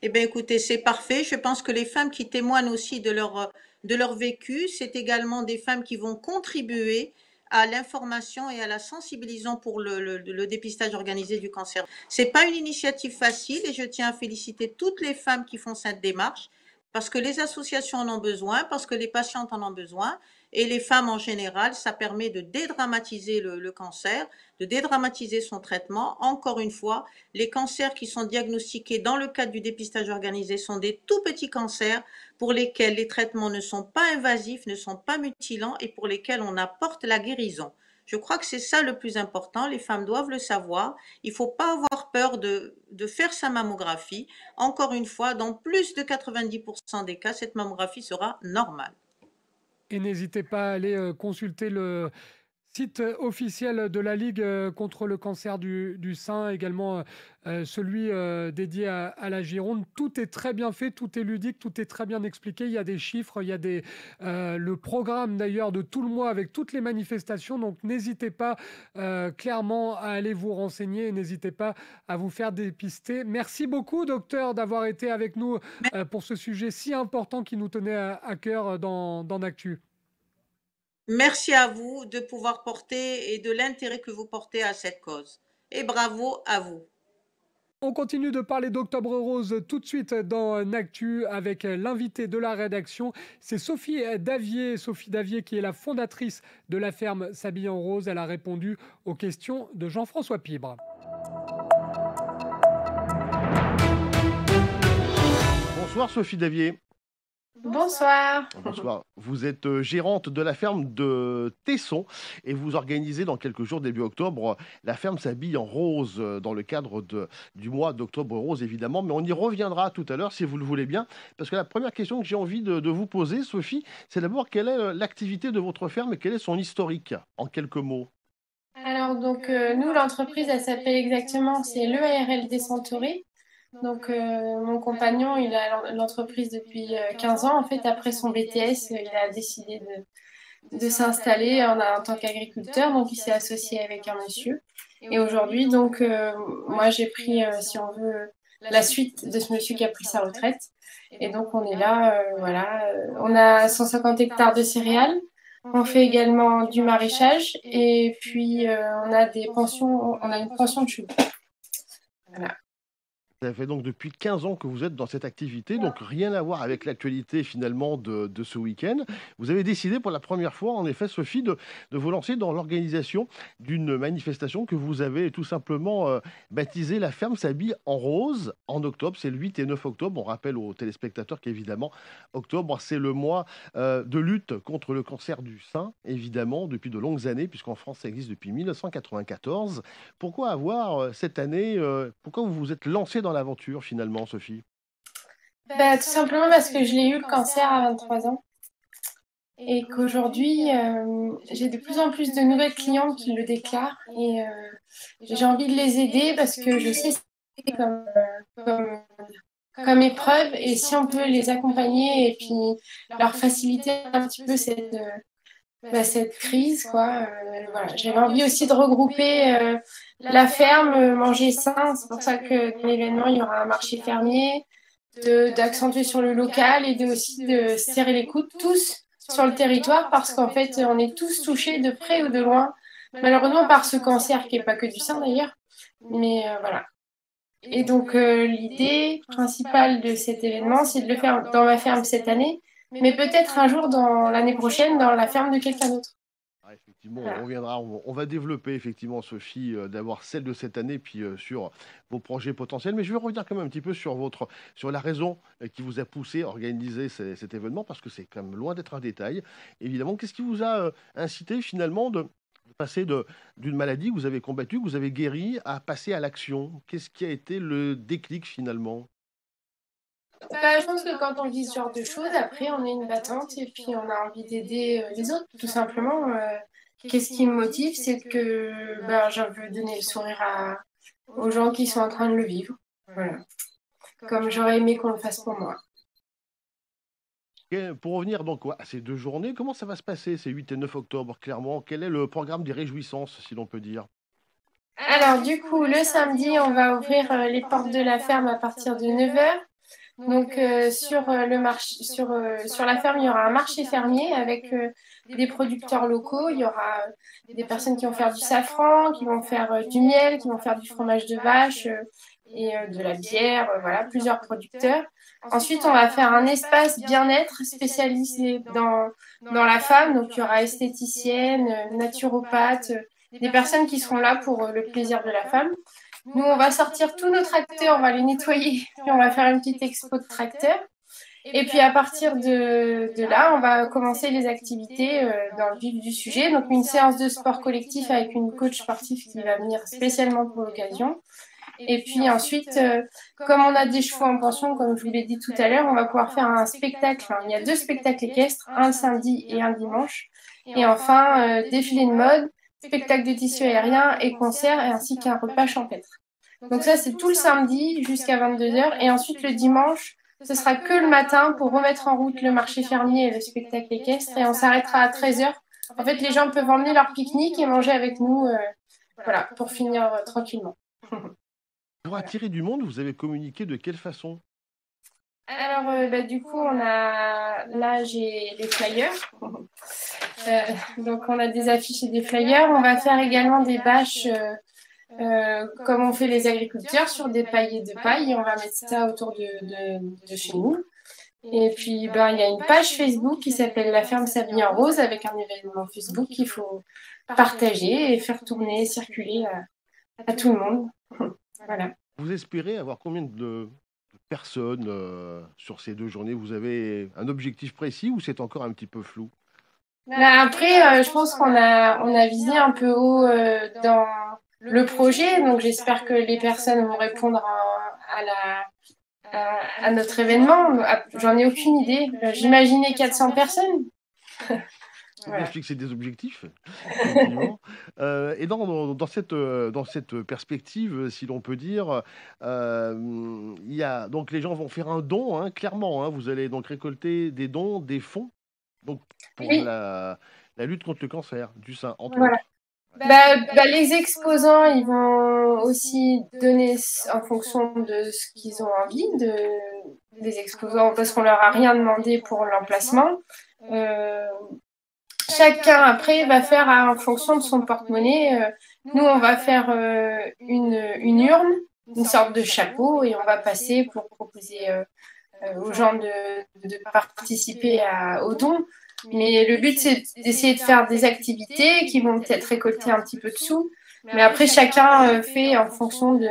Eh bien, écoutez, c'est parfait. Je pense que les femmes qui témoignent aussi de leur vécu, c'est également des femmes qui vont contribuer à l'information et à la sensibilisation pour le dépistage organisé du cancer. C'est pas une initiative facile, et je tiens à féliciter toutes les femmes qui font cette démarche, parce que les associations en ont besoin, parce que les patientes en ont besoin, et les femmes en général, ça permet de dédramatiser le cancer, de dédramatiser son traitement. Encore une fois, les cancers qui sont diagnostiqués dans le cadre du dépistage organisé sont des tout petits cancers pour lesquels les traitements ne sont pas invasifs, ne sont pas mutilants, et pour lesquels on apporte la guérison. Je crois que c'est ça le plus important. Les femmes doivent le savoir. Il ne faut pas avoir peur de faire sa mammographie. Encore une fois, dans plus de 90% des cas, cette mammographie sera normale. Et n'hésitez pas à aller consulter Site officiel de la Ligue contre le cancer du sein, également celui dédié à la Gironde. Tout est très bien fait, tout est ludique, tout est très bien expliqué. Il y a des chiffres, il y a le programme d'ailleurs de tout le mois avec toutes les manifestations. Donc n'hésitez pas clairement à aller vous renseigner et n'hésitez pas à vous faire dépister. Merci beaucoup, docteur, d'avoir été avec nous pour ce sujet si important qui nous tenait à cœur dans Actu. Merci à vous de pouvoir porter et de l'intérêt que vous portez à cette cause. Et bravo à vous. On continue de parler d'Octobre Rose tout de suite dans Actu avec l'invité de la rédaction. C'est Sophie Davier. Sophie Davier qui est la fondatrice de la ferme S'habille en rose. Elle a répondu aux questions de Jean-François Pibre. Bonsoir Sophie Davier. Bonsoir. Bonsoir. Vous êtes gérante de la ferme de Tesson et vous organisez dans quelques jours, début octobre, la ferme s'habille en rose dans le cadre du mois d'Octobre Rose, évidemment. Mais on y reviendra tout à l'heure, si vous le voulez bien. Parce que la première question que j'ai envie de vous poser, Sophie, c'est d'abord quelle est l'activité de votre ferme et quel est son historique, en quelques mots? Alors, donc, nous, l'entreprise, elle s'appelle exactement, c'est l'EARL Centauré. Donc, mon compagnon, il a l'entreprise depuis 15 ans. En fait, après son BTS, il a décidé de s'installer en tant qu'agriculteur. Donc, il s'est associé avec un monsieur. Et aujourd'hui, donc, moi, j'ai pris, si on veut, la suite de ce monsieur qui a pris sa retraite. Et donc, on est là, voilà. On a 150 hectares de céréales. On fait également du maraîchage. Et puis, on a une pension de chou. Voilà. Ça fait donc depuis 15 ans que vous êtes dans cette activité, donc rien à voir avec l'actualité finalement de ce week-end. Vous avez décidé pour la première fois, en effet, Sophie, de vous lancer dans l'organisation d'une manifestation que vous avez tout simplement baptisée La ferme s'habille en rose en octobre. C'est le 8 et 9 octobre. On rappelle aux téléspectateurs qu'évidemment, octobre, c'est le mois de lutte contre le cancer du sein, évidemment, depuis de longues années, puisqu'en France, ça existe depuis 1994. Pourquoi avoir cette année, pourquoi vous vous êtes lancé dans l'aventure finalement, Sophie? Tout simplement parce que je l'ai eu le cancer à 23 ans et qu'aujourd'hui j'ai de plus en plus de nouvelles clientes qui le déclarent et j'ai envie de les aider parce que je sais que c'est comme épreuve et si on peut les accompagner et puis leur faciliter un petit peu cette crise, quoi. Voilà. J'avais envie aussi de regrouper la ferme, manger sain. C'est pour ça que dans l'événement, il y aura un marché fermier, d'accentuer sur le local et aussi de serrer les coudes tous sur le territoire parce qu'en fait, on est tous touchés de près ou de loin, malheureusement par ce cancer qui n'est pas que du sein d'ailleurs. Mais voilà. Et donc, l'idée principale de cet événement, c'est de le faire dans ma ferme cette année, mais peut-être un jour, dans l'année prochaine, dans la ferme de quelqu'un d'autre. Ah, effectivement, on reviendra, on va développer effectivement, Sophie, d'abord celle de cette année, puis sur vos projets potentiels. Mais je vais revenir quand même un petit peu sur la raison qui vous a poussé à organiser cet événement, parce que c'est quand même loin d'être un détail. Évidemment, qu'est-ce qui vous a incité finalement de passer d'une maladie que vous avez combattue, que vous avez guérie, à passer à l'action? Qu'est-ce qui a été le déclic finalement? Je pense que quand on vit ce genre de choses, après, on est une battante et puis on a envie d'aider les autres, tout simplement. Qu'est-ce qui me motive, c'est que je veux donner le sourire aux gens qui sont en train de le vivre. Voilà. Comme j'aurais aimé qu'on le fasse pour moi. Et pour revenir donc à ces 2 journées, comment ça va se passer ces 8 et 9 octobre, clairement? Quel est le programme des réjouissances, si l'on peut dire? Alors, du coup, le samedi, on va ouvrir les portes de la ferme à partir de 9h. Donc sur la ferme, il y aura un marché fermier avec des producteurs locaux. Il y aura des personnes qui vont faire du safran, qui vont faire du miel, qui vont faire du fromage de vache et de la bière, voilà, plusieurs producteurs. Ensuite, on va faire un espace bien-être spécialisé dans la femme. Donc il y aura esthéticienne, naturopathe, des personnes qui seront là pour le plaisir de la femme. Nous, on va sortir tous nos tracteurs, on va les nettoyer, puis on va faire une petite expo de tracteurs. Et puis à partir de là, on va commencer les activités dans le vif du sujet. Donc une séance de sport collectif avec une coach sportive qui va venir spécialement pour l'occasion. Et puis ensuite, comme on a des chevaux en pension, comme je vous l'ai dit tout à l'heure, on va pouvoir faire un spectacle. Enfin, il y a 2 spectacles équestres, un samedi et un dimanche. Et enfin, défilé de mode, spectacle de tissu aérien et concert, et ainsi qu'un repas champêtre. Donc ça, c'est tout le samedi jusqu'à 22h. Et ensuite, le dimanche, ce sera que le matin pour remettre en route le marché fermier et le spectacle équestre. Et on s'arrêtera à 13h. En fait, les gens peuvent emmener leur pique-nique et manger avec nous, voilà, pour finir tranquillement. Pour attirer du monde, vous avez communiqué de quelle façon? Alors, du coup, là, j'ai les flyers. Donc, on a des affiches et des flyers. On va faire également des bâches, comme on fait les agriculteurs, sur des paillets de paille. On va mettre ça autour de chez nous. Et puis, il y a une page Facebook qui s'appelle La Ferme s'habille en rose, avec un événement Facebook qu'il faut partager et faire tourner, circuler à tout le monde. Voilà. Vous espérez avoir combien de personnes sur ces 2 journées? Vous avez un objectif précis ou c'est encore un petit peu flou? Après, je pense qu'on a visé un peu haut dans le projet, donc j'espère que les personnes vont répondre à notre événement. J'en ai aucune idée. J'imaginais 400 personnes. Voilà. Je fixer des objectifs, effectivement. Et dans cette perspective, si l'on peut dire, il y a, donc les gens vont faire un don, hein, clairement. Hein, vous allez donc récolter des dons, des fonds, donc pour Oui. la lutte contre le cancer du sein, entre Voilà. autres. Les exposants, ils vont aussi donner en fonction de ce qu'ils ont envie, des exposants, parce qu'on leur a rien demandé pour l'emplacement. Chacun, après, va faire en fonction de son porte-monnaie. Nous, on va faire une urne, une sorte de chapeau, et on va passer pour proposer aux gens de participer aux dons. Mais le but, c'est d'essayer de faire des activités qui vont peut-être récolter un petit peu de sous. Mais après, chacun fait en fonction de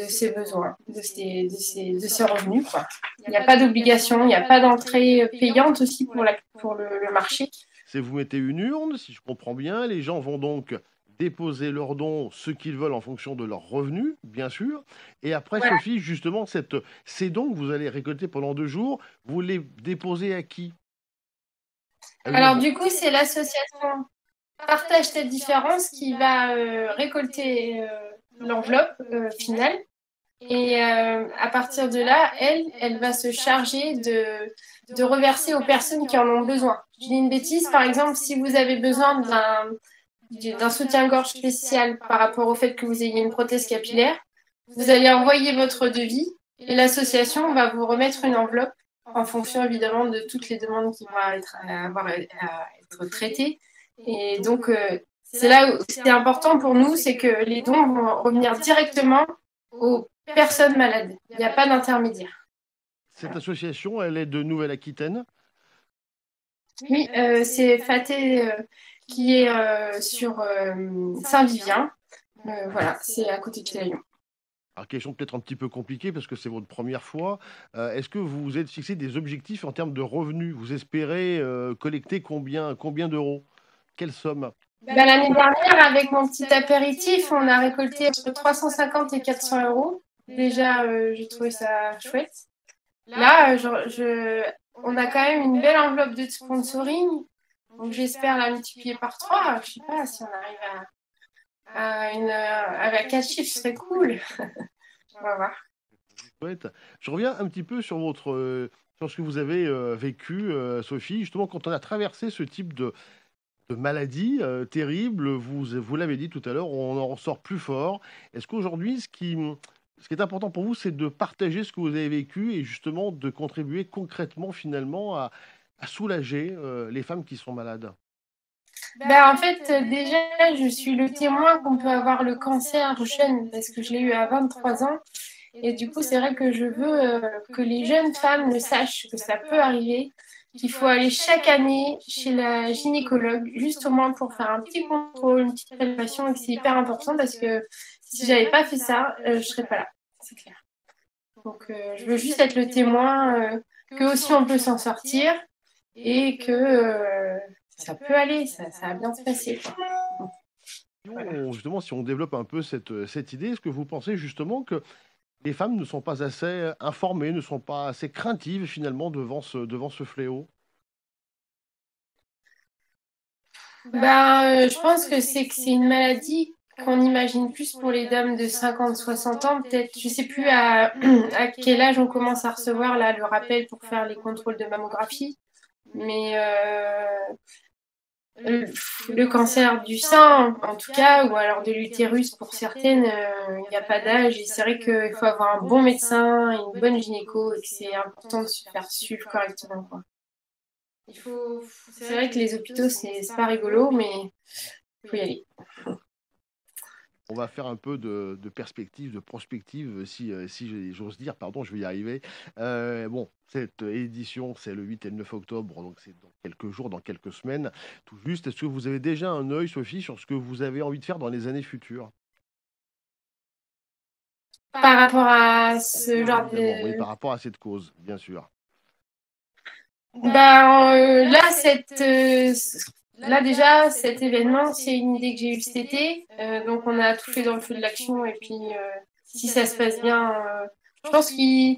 ses besoins, de ses revenus, quoi. Il n'y a pas d'obligation, il n'y a pas d'entrée payante aussi pour le marché. C'est vous mettez une urne, si je comprends bien, les gens vont donc déposer leurs dons, ce qu'ils veulent en fonction de leurs revenus, bien sûr. Et après, voilà. Sophie, justement, ces dons que vous allez récolter pendant 2 jours, vous les déposez à qui? Alors, du coup, c'est l'association Partage ta différence qui va récolter l'enveloppe finale. Et à partir de là, elle va se charger de reverser aux personnes qui en ont besoin. Je dis une bêtise, par exemple, si vous avez besoin d'un soutien-gorge spécial par rapport au fait que vous ayez une prothèse capillaire, vous allez envoyer votre devis et l'association va vous remettre une enveloppe en fonction évidemment de toutes les demandes qui vont avoir à être traitées. Et donc, c'est là où c'est important pour nous, c'est que les dons vont revenir directement aux personnes malades. Il n'y a pas d'intermédiaire. Cette association, elle est de Nouvelle-Aquitaine? Oui, c'est Faté qui est sur Saint-Vivien. Voilà, c'est à côté de Cléon. Alors, question peut-être un petit peu compliquée parce que c'est votre première fois. Est-ce que vous vous êtes fixé des objectifs en termes de revenus? Vous espérez collecter combien d'euros? Quelle somme? L'année dernière, avec mon petit apéritif, on a récolté entre 350 et 400 euros. Déjà, j'ai trouvé ça chouette. Là, on a quand même une belle enveloppe de sponsoring. Donc, j'espère la multiplier par 3. Je sais pas si on arrive à 4 chiffres, ce serait cool. On va voir. Chouette. Je reviens un petit peu sur sur ce que vous avez vécu, Sophie. Justement, quand on a traversé ce type de maladie terrible, vous l'avez dit tout à l'heure, on en ressort plus fort. Est-ce qu'aujourd'hui, ce qui est important pour vous, c'est de partager ce que vous avez vécu et justement de contribuer concrètement finalement à soulager les femmes qui sont malades? En fait, déjà, je suis le témoin qu'on peut avoir le cancer jeune parce que je l'ai eu à 23 ans. Et du coup, c'est vrai que je veux que les jeunes femmes le sachent, que ça peut arriver, qu'il faut aller chaque année chez la gynécologue, juste au moins pour faire un petit contrôle, une petite palpation, et que c'est hyper important parce que si j'avais pas fait ça, je serais pas là, c'est clair. Donc, je veux juste être le témoin que aussi on peut s'en sortir et que ça peut aller, ça va bien se passer, quoi. Voilà. Justement, si on développe un peu cette idée, est-ce que vous pensez justement que les femmes ne sont pas assez informées, ne sont pas assez craintives finalement devant ce fléau? Je pense que c'est une maladie qu'on imagine plus pour les dames de 50-60 ans, peut-être, je sais plus à quel âge on commence à recevoir là, le rappel pour faire les contrôles de mammographie. Mais le cancer du sein, en tout cas, ou alors de l'utérus pour certaines, il n'y a pas d'âge. Et c'est vrai qu'il faut avoir un bon médecin, une bonne gynéco, et que c'est important de se faire suivre correctement, quoi. C'est vrai que les hôpitaux, c'est pas rigolo, mais il faut y aller. On va faire un peu de perspective, de prospective, si j'ose dire, pardon, je vais y arriver. Bon, cette édition, c'est le 8 et le 9 octobre, donc c'est dans quelques jours, dans quelques semaines, tout juste. Est-ce que vous avez déjà un œil, Sophie, sur ce que vous avez envie de faire dans les années futures? Par rapport à ce genre Évidemment, oui, de... par rapport à cette cause, bien sûr. Là déjà, cet événement, c'est une idée que j'ai eue cet été. Donc on a tout fait dans le feu de l'action. Et puis, si ça se passe bien, je pense que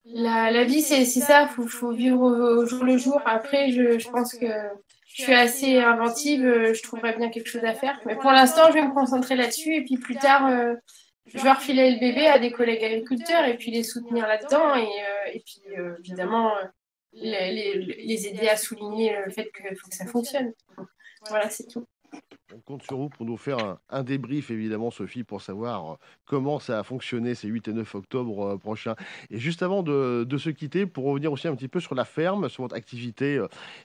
la vie, c'est ça. Faut vivre au jour le jour. Après, je pense que je suis assez inventive. Je trouverai bien quelque chose à faire. Mais pour l'instant, je vais me concentrer là-dessus. Et puis plus tard, je vais refiler le bébé à des collègues agriculteurs et puis les soutenir là-dedans. Et puis, évidemment, les aider à souligner le fait qu'il faut que ça fonctionne. Voilà, c'est tout. On compte sur vous pour nous faire un débrief, évidemment, Sophie, pour savoir comment ça a fonctionné ces 8 et 9 octobre prochains. Et juste avant de se quitter, pour revenir aussi un petit peu sur la ferme, sur votre activité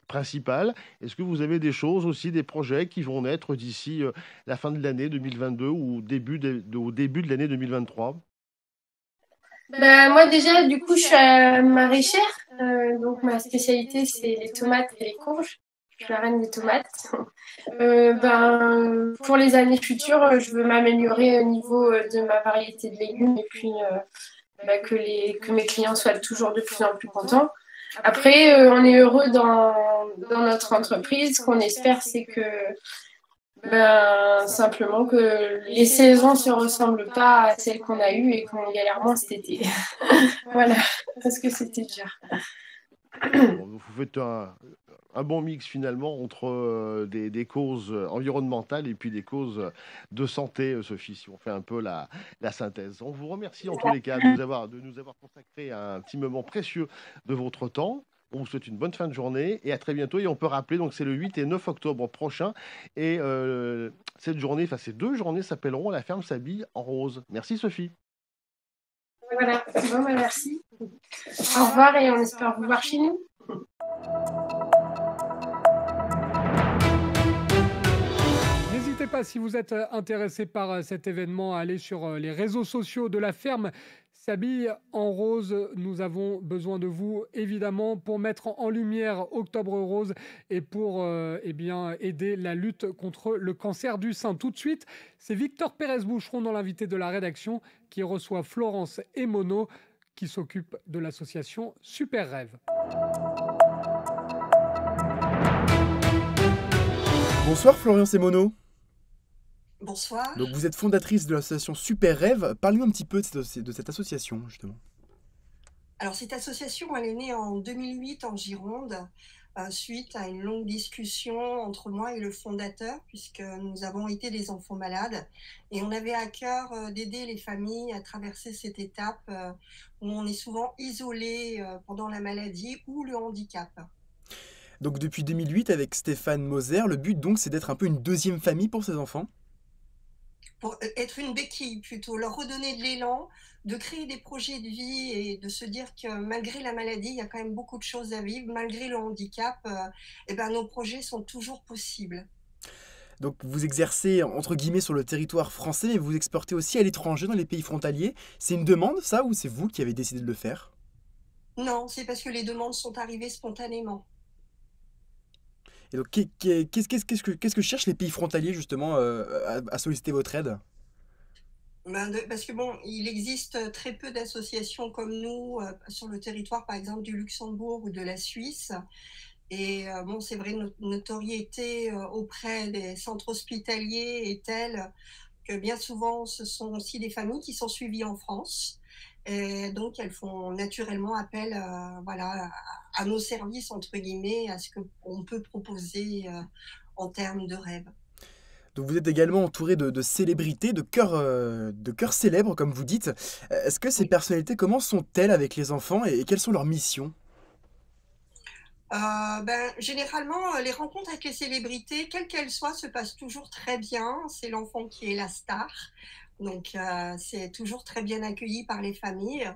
principale, est-ce que vous avez des choses aussi, des projets qui vont naître d'ici la fin de l'année 2022 ou au début de l'année 2023? Moi déjà, du coup, je suis maraîchère. Donc ma spécialité, c'est les tomates et les courges. Je suis la reine des tomates. Pour les années futures, je veux m'améliorer au niveau de ma variété de légumes et puis que mes clients soient toujours de plus en plus contents. Après, on est heureux dans notre entreprise. Ce qu'on espère, c'est que simplement que les saisons ne se ressemblent pas à celles qu'on a eues et qu'on galère moins cet été. Voilà, parce que c'était dur. Vous faites un bon mix finalement entre des causes environnementales et puis des causes de santé, Sophie, si on fait un peu la synthèse. On vous remercie en tous les cas de nous avoir consacré un petit moment précieux de votre temps. On vous souhaite une bonne fin de journée et à très bientôt. Et on peut rappeler, donc c'est le 8 et 9 octobre prochain. Et ces deux journées s'appelleront La ferme s'habille en rose. Merci Sophie. Voilà, merci. Au revoir et on espère vous voir chez nous. N'hésitez pas, si vous êtes intéressé par cet événement, à aller sur les réseaux sociaux de la ferme s'habille en rose. Nous avons besoin de vous, évidemment, pour mettre en lumière Octobre Rose et pour aider la lutte contre le cancer du sein. Tout de suite, c'est Victor Pérez-Boucheron dans l'invité de la rédaction qui reçoit Florence et Mono qui s'occupe de l'association Super Rêve. Bonsoir Florence et Mono. Bonsoir. Donc vous êtes fondatrice de l'association Super Rêve. Parlez-nous un petit peu de cette association, justement. Alors cette association, elle est née en 2008 en Gironde, suite à une longue discussion entre moi et le fondateur, puisque nous avons été des enfants malades. Et on avait à cœur d'aider les familles à traverser cette étape où on est souvent isolé pendant la maladie ou le handicap. Donc depuis 2008, avec Stéphane Moser, le but donc c'est d'être un peu une deuxième famille pour ces enfants? Pour être une béquille plutôt, leur redonner de l'élan, de créer des projets de vie et de se dire que malgré la maladie, il y a quand même beaucoup de choses à vivre, malgré le handicap, nos projets sont toujours possibles. Donc vous exercez entre guillemets sur le territoire français, mais vous exportez aussi à l'étranger dans les pays frontaliers. C'est une demande ça ou c'est vous qui avez décidé de le faire? Non, c'est parce que les demandes sont arrivées spontanément. Et donc qu'est-ce que cherchent les pays frontaliers justement à solliciter votre aide? Parce que bon, il existe très peu d'associations comme nous sur le territoire, par exemple du Luxembourg ou de la Suisse. Et c'est vrai, notre notoriété auprès des centres hospitaliers est telle que bien souvent, ce sont aussi des familles qui sont suivies en France. Et donc, elles font naturellement appel à nos services, entre guillemets, à ce qu'on peut proposer en termes de rêve. Donc vous êtes également entouré de célébrités, de cœurs célèbres, comme vous dites. Est-ce que ces Oui. personnalités, comment sont-elles avec les enfants et quelles sont leurs missions? Généralement, les rencontres avec les célébrités, quelles qu'elles soient, se passent toujours très bien. C'est l'enfant qui est la star, donc c'est toujours très bien accueilli par les familles.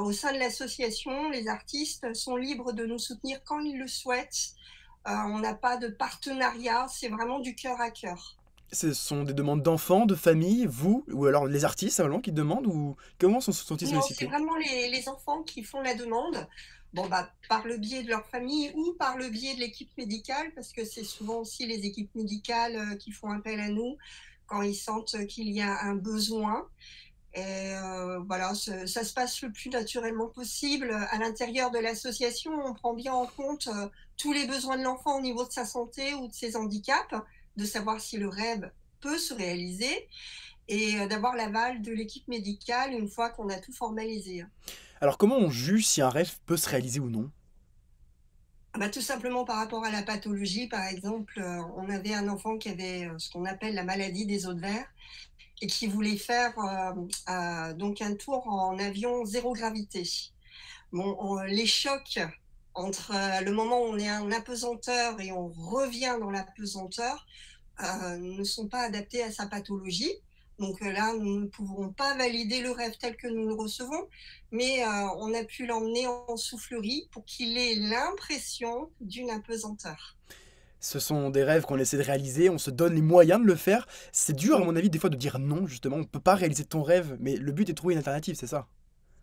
Au sein de l'association, les artistes sont libres de nous soutenir quand ils le souhaitent. On n'a pas de partenariat, c'est vraiment du cœur à cœur. Ce sont des demandes d'enfants, de familles, vous, ou alors les artistes simplement qui demandent, ou comment sont-ils Non, c'est sollicités? vraiment les enfants qui font la demande. Bon, bah, par le biais de leur famille ou par le biais de l'équipe médicale, parce que c'est souvent aussi les équipes médicales qui font appel à nous quand ils sentent qu'il y a un besoin. Et voilà, ça se passe le plus naturellement possible. À l'intérieur de l'association, on prend bien en compte tous les besoins de l'enfant au niveau de sa santé ou de ses handicaps, de savoir si le rêve peut se réaliser et d'avoir l'aval de l'équipe médicale une fois qu'on a tout formalisé. Alors comment on juge si un rêve peut se réaliser ou non? Ah bah, tout simplement par rapport à la pathologie, par exemple, on avait un enfant qui avait ce qu'on appelle la maladie des os de verre et qui voulait faire donc un tour en avion zéro gravité. Bon, les chocs entre le moment où on est en apesanteur et on revient dans l'apesanteur ne sont pas adaptés à sa pathologie. Donc là, nous ne pouvons pas valider le rêve tel que nous le recevons, mais on a pu l'emmener en soufflerie pour qu'il ait l'impression d'une apesanteur. Ce sont des rêves qu'on essaie de réaliser, on se donne les moyens de le faire. C'est dur, à Oui. mon avis, des fois de dire non, justement, on ne peut pas réaliser ton rêve, mais le but est de trouver une alternative, c'est ça?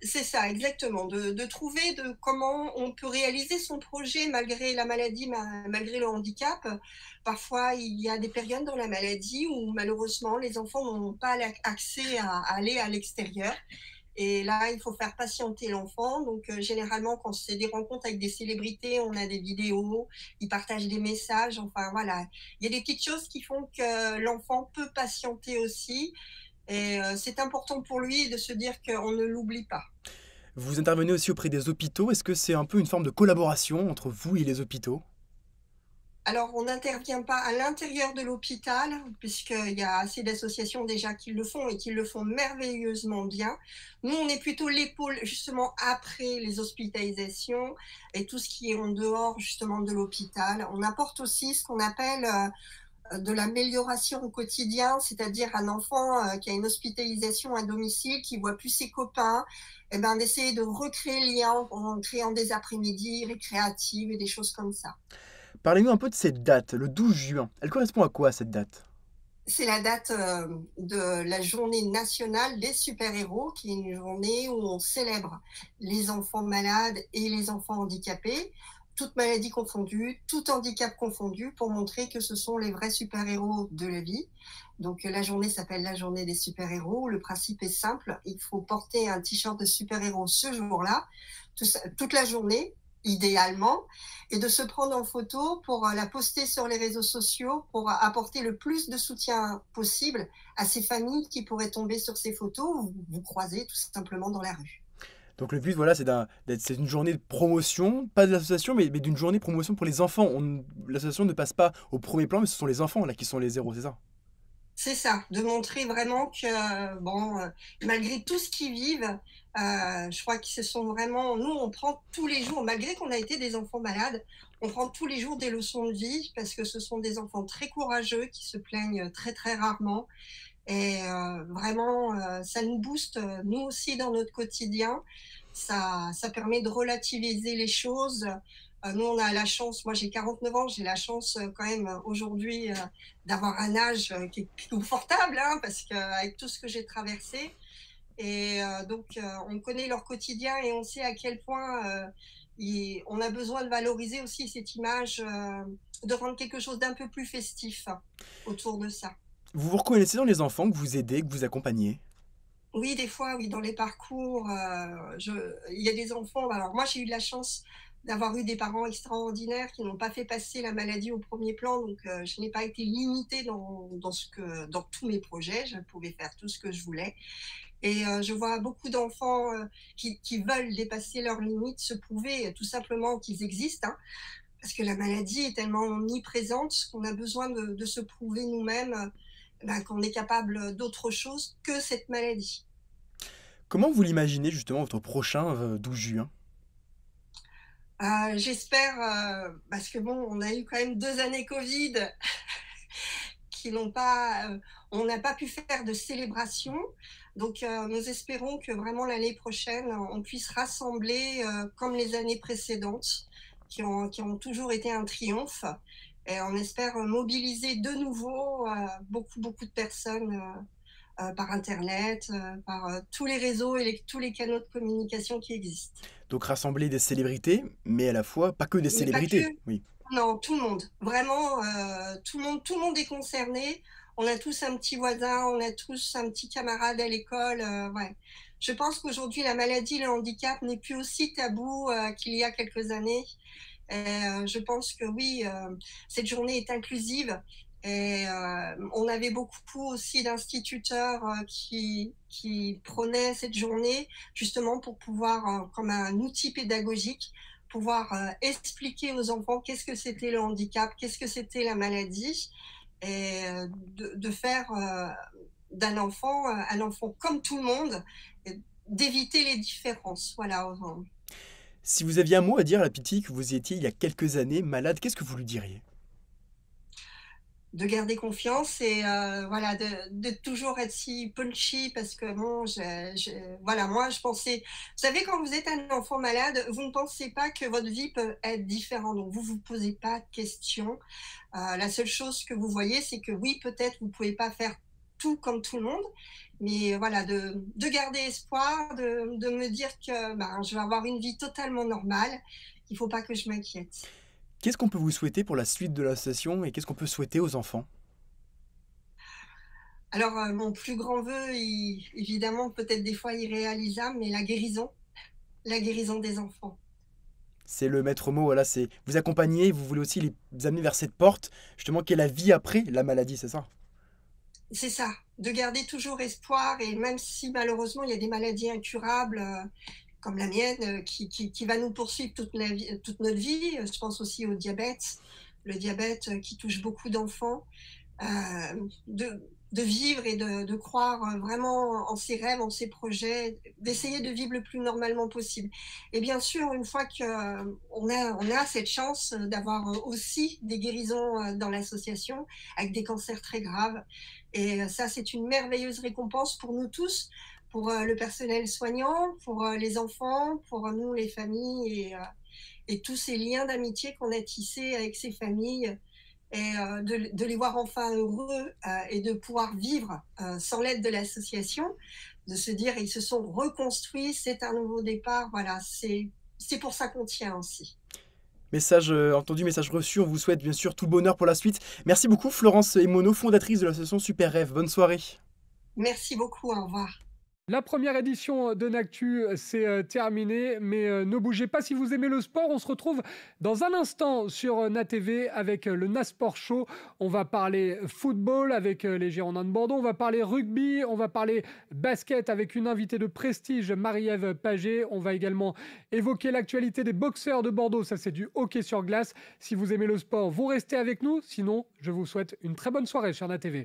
C'est ça, exactement, de trouver comment on peut réaliser son projet malgré la maladie, malgré le handicap. Parfois, il y a des périodes dans la maladie où malheureusement les enfants n'ont pas accès à aller à l'extérieur. Et là, il faut faire patienter l'enfant. Donc, généralement, quand c'est des rencontres avec des célébrités, on a des vidéos, ils partagent des messages. Enfin, voilà. Il y a des petites choses qui font que l'enfant peut patienter aussi. Et c'est important pour lui de se dire qu'on ne l'oublie pas. Vous intervenez aussi auprès des hôpitaux, est-ce que c'est un peu une forme de collaboration entre vous et les hôpitaux? Alors, on n'intervient pas à l'intérieur de l'hôpital, puisqu'il y a assez d'associations déjà qui le font et qui le font merveilleusement bien. Nous, on est plutôt l'épaule justement après les hospitalisations et tout ce qui est en dehors justement de l'hôpital. On apporte aussi ce qu'on appelle de l'amélioration au quotidien, c'est-à-dire un enfant qui a une hospitalisation à domicile, qui voit plus ses copains, et ben, d'essayer de recréer le lien en créant des après-midi récréatives et des choses comme ça. Parlez-nous un peu de cette date, le 12 juin. Elle correspond à quoi cette date? C'est la date de la journée nationale des super-héros, qui est une journée où on célèbre les enfants malades et les enfants handicapés, toutes maladies confondues, tout handicap confondu, pour montrer que ce sont les vrais super-héros de la vie. Donc la journée s'appelle la journée des super-héros. Le principe est simple, il faut porter un t-shirt de super-héros ce jour-là, toute la journée, idéalement, et de se prendre en photo pour la poster sur les réseaux sociaux pour apporter le plus de soutien possible à ces familles qui pourraient tomber sur ces photos ou vous croiser tout simplement dans la rue. Donc le but, voilà, c'est une journée de promotion, pas de l'association, mais d'une journée de promotion pour les enfants. L'association ne passe pas au premier plan, mais ce sont les enfants là qui sont les héros, c'est ça? C'est ça, de montrer vraiment que, bon, malgré tout ce qu'ils vivent, je crois qu'ils se sont vraiment. Nous, on prend tous les jours, malgré qu'on a été des enfants malades, on prend tous les jours des leçons de vie parce que ce sont des enfants très courageux qui se plaignent très très rarement. Et vraiment, ça nous booste, nous aussi, dans notre quotidien. Ça permet de relativiser les choses. Nous, on a la chance, moi j'ai 49 ans, j'ai la chance quand même aujourd'hui d'avoir un âge qui est confortable, hein, parce qu'avec tout ce que j'ai traversé. Et donc, on connaît leur quotidien et on sait à quel point on a besoin de valoriser aussi cette image, de rendre quelque chose d'un peu plus festif autour de ça. Vous vous reconnaissez dans les enfants que vous aidez, que vous accompagnez? Oui, des fois, oui, dans les parcours, il y a des enfants. Alors moi, j'ai eu de la chance d'avoir eu des parents extraordinaires qui n'ont pas fait passer la maladie au premier plan, donc je n'ai pas été limitée dans tous mes projets. Je pouvais faire tout ce que je voulais. Et je vois beaucoup d'enfants qui veulent dépasser leurs limites, se prouver tout simplement qu'ils existent, hein, parce que la maladie est tellement omniprésente qu'on a besoin de se prouver nous-mêmes qu'on est capable d'autre chose que cette maladie. Comment vous l'imaginez justement votre prochain 12 juin? J'espère, parce que bon, on a eu quand même 2 années Covid qui n'ont pas, on n'a pas pu faire de célébration. Donc, nous espérons que vraiment l'année prochaine, on puisse rassembler comme les années précédentes, qui ont toujours été un triomphe. Et on espère mobiliser de nouveau beaucoup de personnes par Internet, par tous les réseaux et tous les canaux de communication qui existent. Donc rassembler des célébrités, mais à la fois pas que des Mais pas célébrités. que. Oui. Non, tout le monde. Vraiment, tout le monde est concerné. On a tous un petit voisin, on a tous un petit camarade à l'école. Ouais. Je pense qu'aujourd'hui, la maladie, le handicap n'est plus aussi tabou qu'il y a quelques années. Et, je pense que oui, cette journée est inclusive. Et on avait beaucoup aussi d'instituteurs qui prenaient cette journée justement pour pouvoir, comme un outil pédagogique, pouvoir expliquer aux enfants qu'est-ce que c'était le handicap, qu'est-ce que c'était la maladie, et de faire d'un enfant un enfant comme tout le monde, et d'éviter les différences. Voilà. Si vous aviez un mot à dire à la petite que vous étiez il y a quelques années malade, qu'est-ce que vous lui diriez? De garder confiance et voilà, de toujours être si punchy, parce que bon, voilà, moi je pensais, vous savez, quand vous êtes un enfant malade, vous ne pensez pas que votre vie peut être différente, donc vous posez pas de questions. La seule chose que vous voyez, c'est que oui, peut-être vous pouvez pas faire tout comme tout le monde, mais voilà, de garder espoir, de me dire que je vais avoir une vie totalement normale, il faut pas que je m'inquiète. Qu'est-ce qu'on peut vous souhaiter pour la suite de l'association et qu'est-ce qu'on peut souhaiter aux enfants? Alors, mon plus grand vœu, évidemment, peut-être des fois irréalisable, mais la guérison des enfants. C'est le maître mot, voilà, c'est vous accompagner, vous voulez aussi les amener vers cette porte, justement, qui est la vie après la maladie, c'est ça? C'est ça, de garder toujours espoir, et même si malheureusement il y a des maladies incurables, comme la mienne, qui va nous poursuivre toute notre vie. Je pense aussi au diabète, le diabète qui touche beaucoup d'enfants, de vivre et de croire vraiment en ses rêves, en ses projets, d'essayer de vivre le plus normalement possible. Et bien sûr, une fois qu'on a cette chance d'avoir aussi des guérisons dans l'association, avec des cancers très graves, et ça, c'est une merveilleuse récompense pour nous tous, pour le personnel soignant, pour les enfants, pour nous, les familles, et tous ces liens d'amitié qu'on a tissés avec ces familles, et de les voir enfin heureux et de pouvoir vivre sans l'aide de l'association, de se dire ils se sont reconstruits, c'est un nouveau départ, voilà, c'est pour ça qu'on tient aussi. Message entendu, message reçu, on vous souhaite bien sûr tout le bonheur pour la suite. Merci beaucoup Florence Emono, fondatrice de l'association Super Rêve, bonne soirée. Merci beaucoup, au revoir. La première édition de Nactu, c'est terminé, mais ne bougez pas si vous aimez le sport. On se retrouve dans un instant sur NATV avec le Nasport Show. On va parler football avec les Girondins de Bordeaux, on va parler rugby, on va parler basket avec une invitée de prestige, Marie-Ève Paget. On va également évoquer l'actualité des boxeurs de Bordeaux, ça c'est du hockey sur glace. Si vous aimez le sport, vous restez avec nous, sinon je vous souhaite une très bonne soirée sur NATV.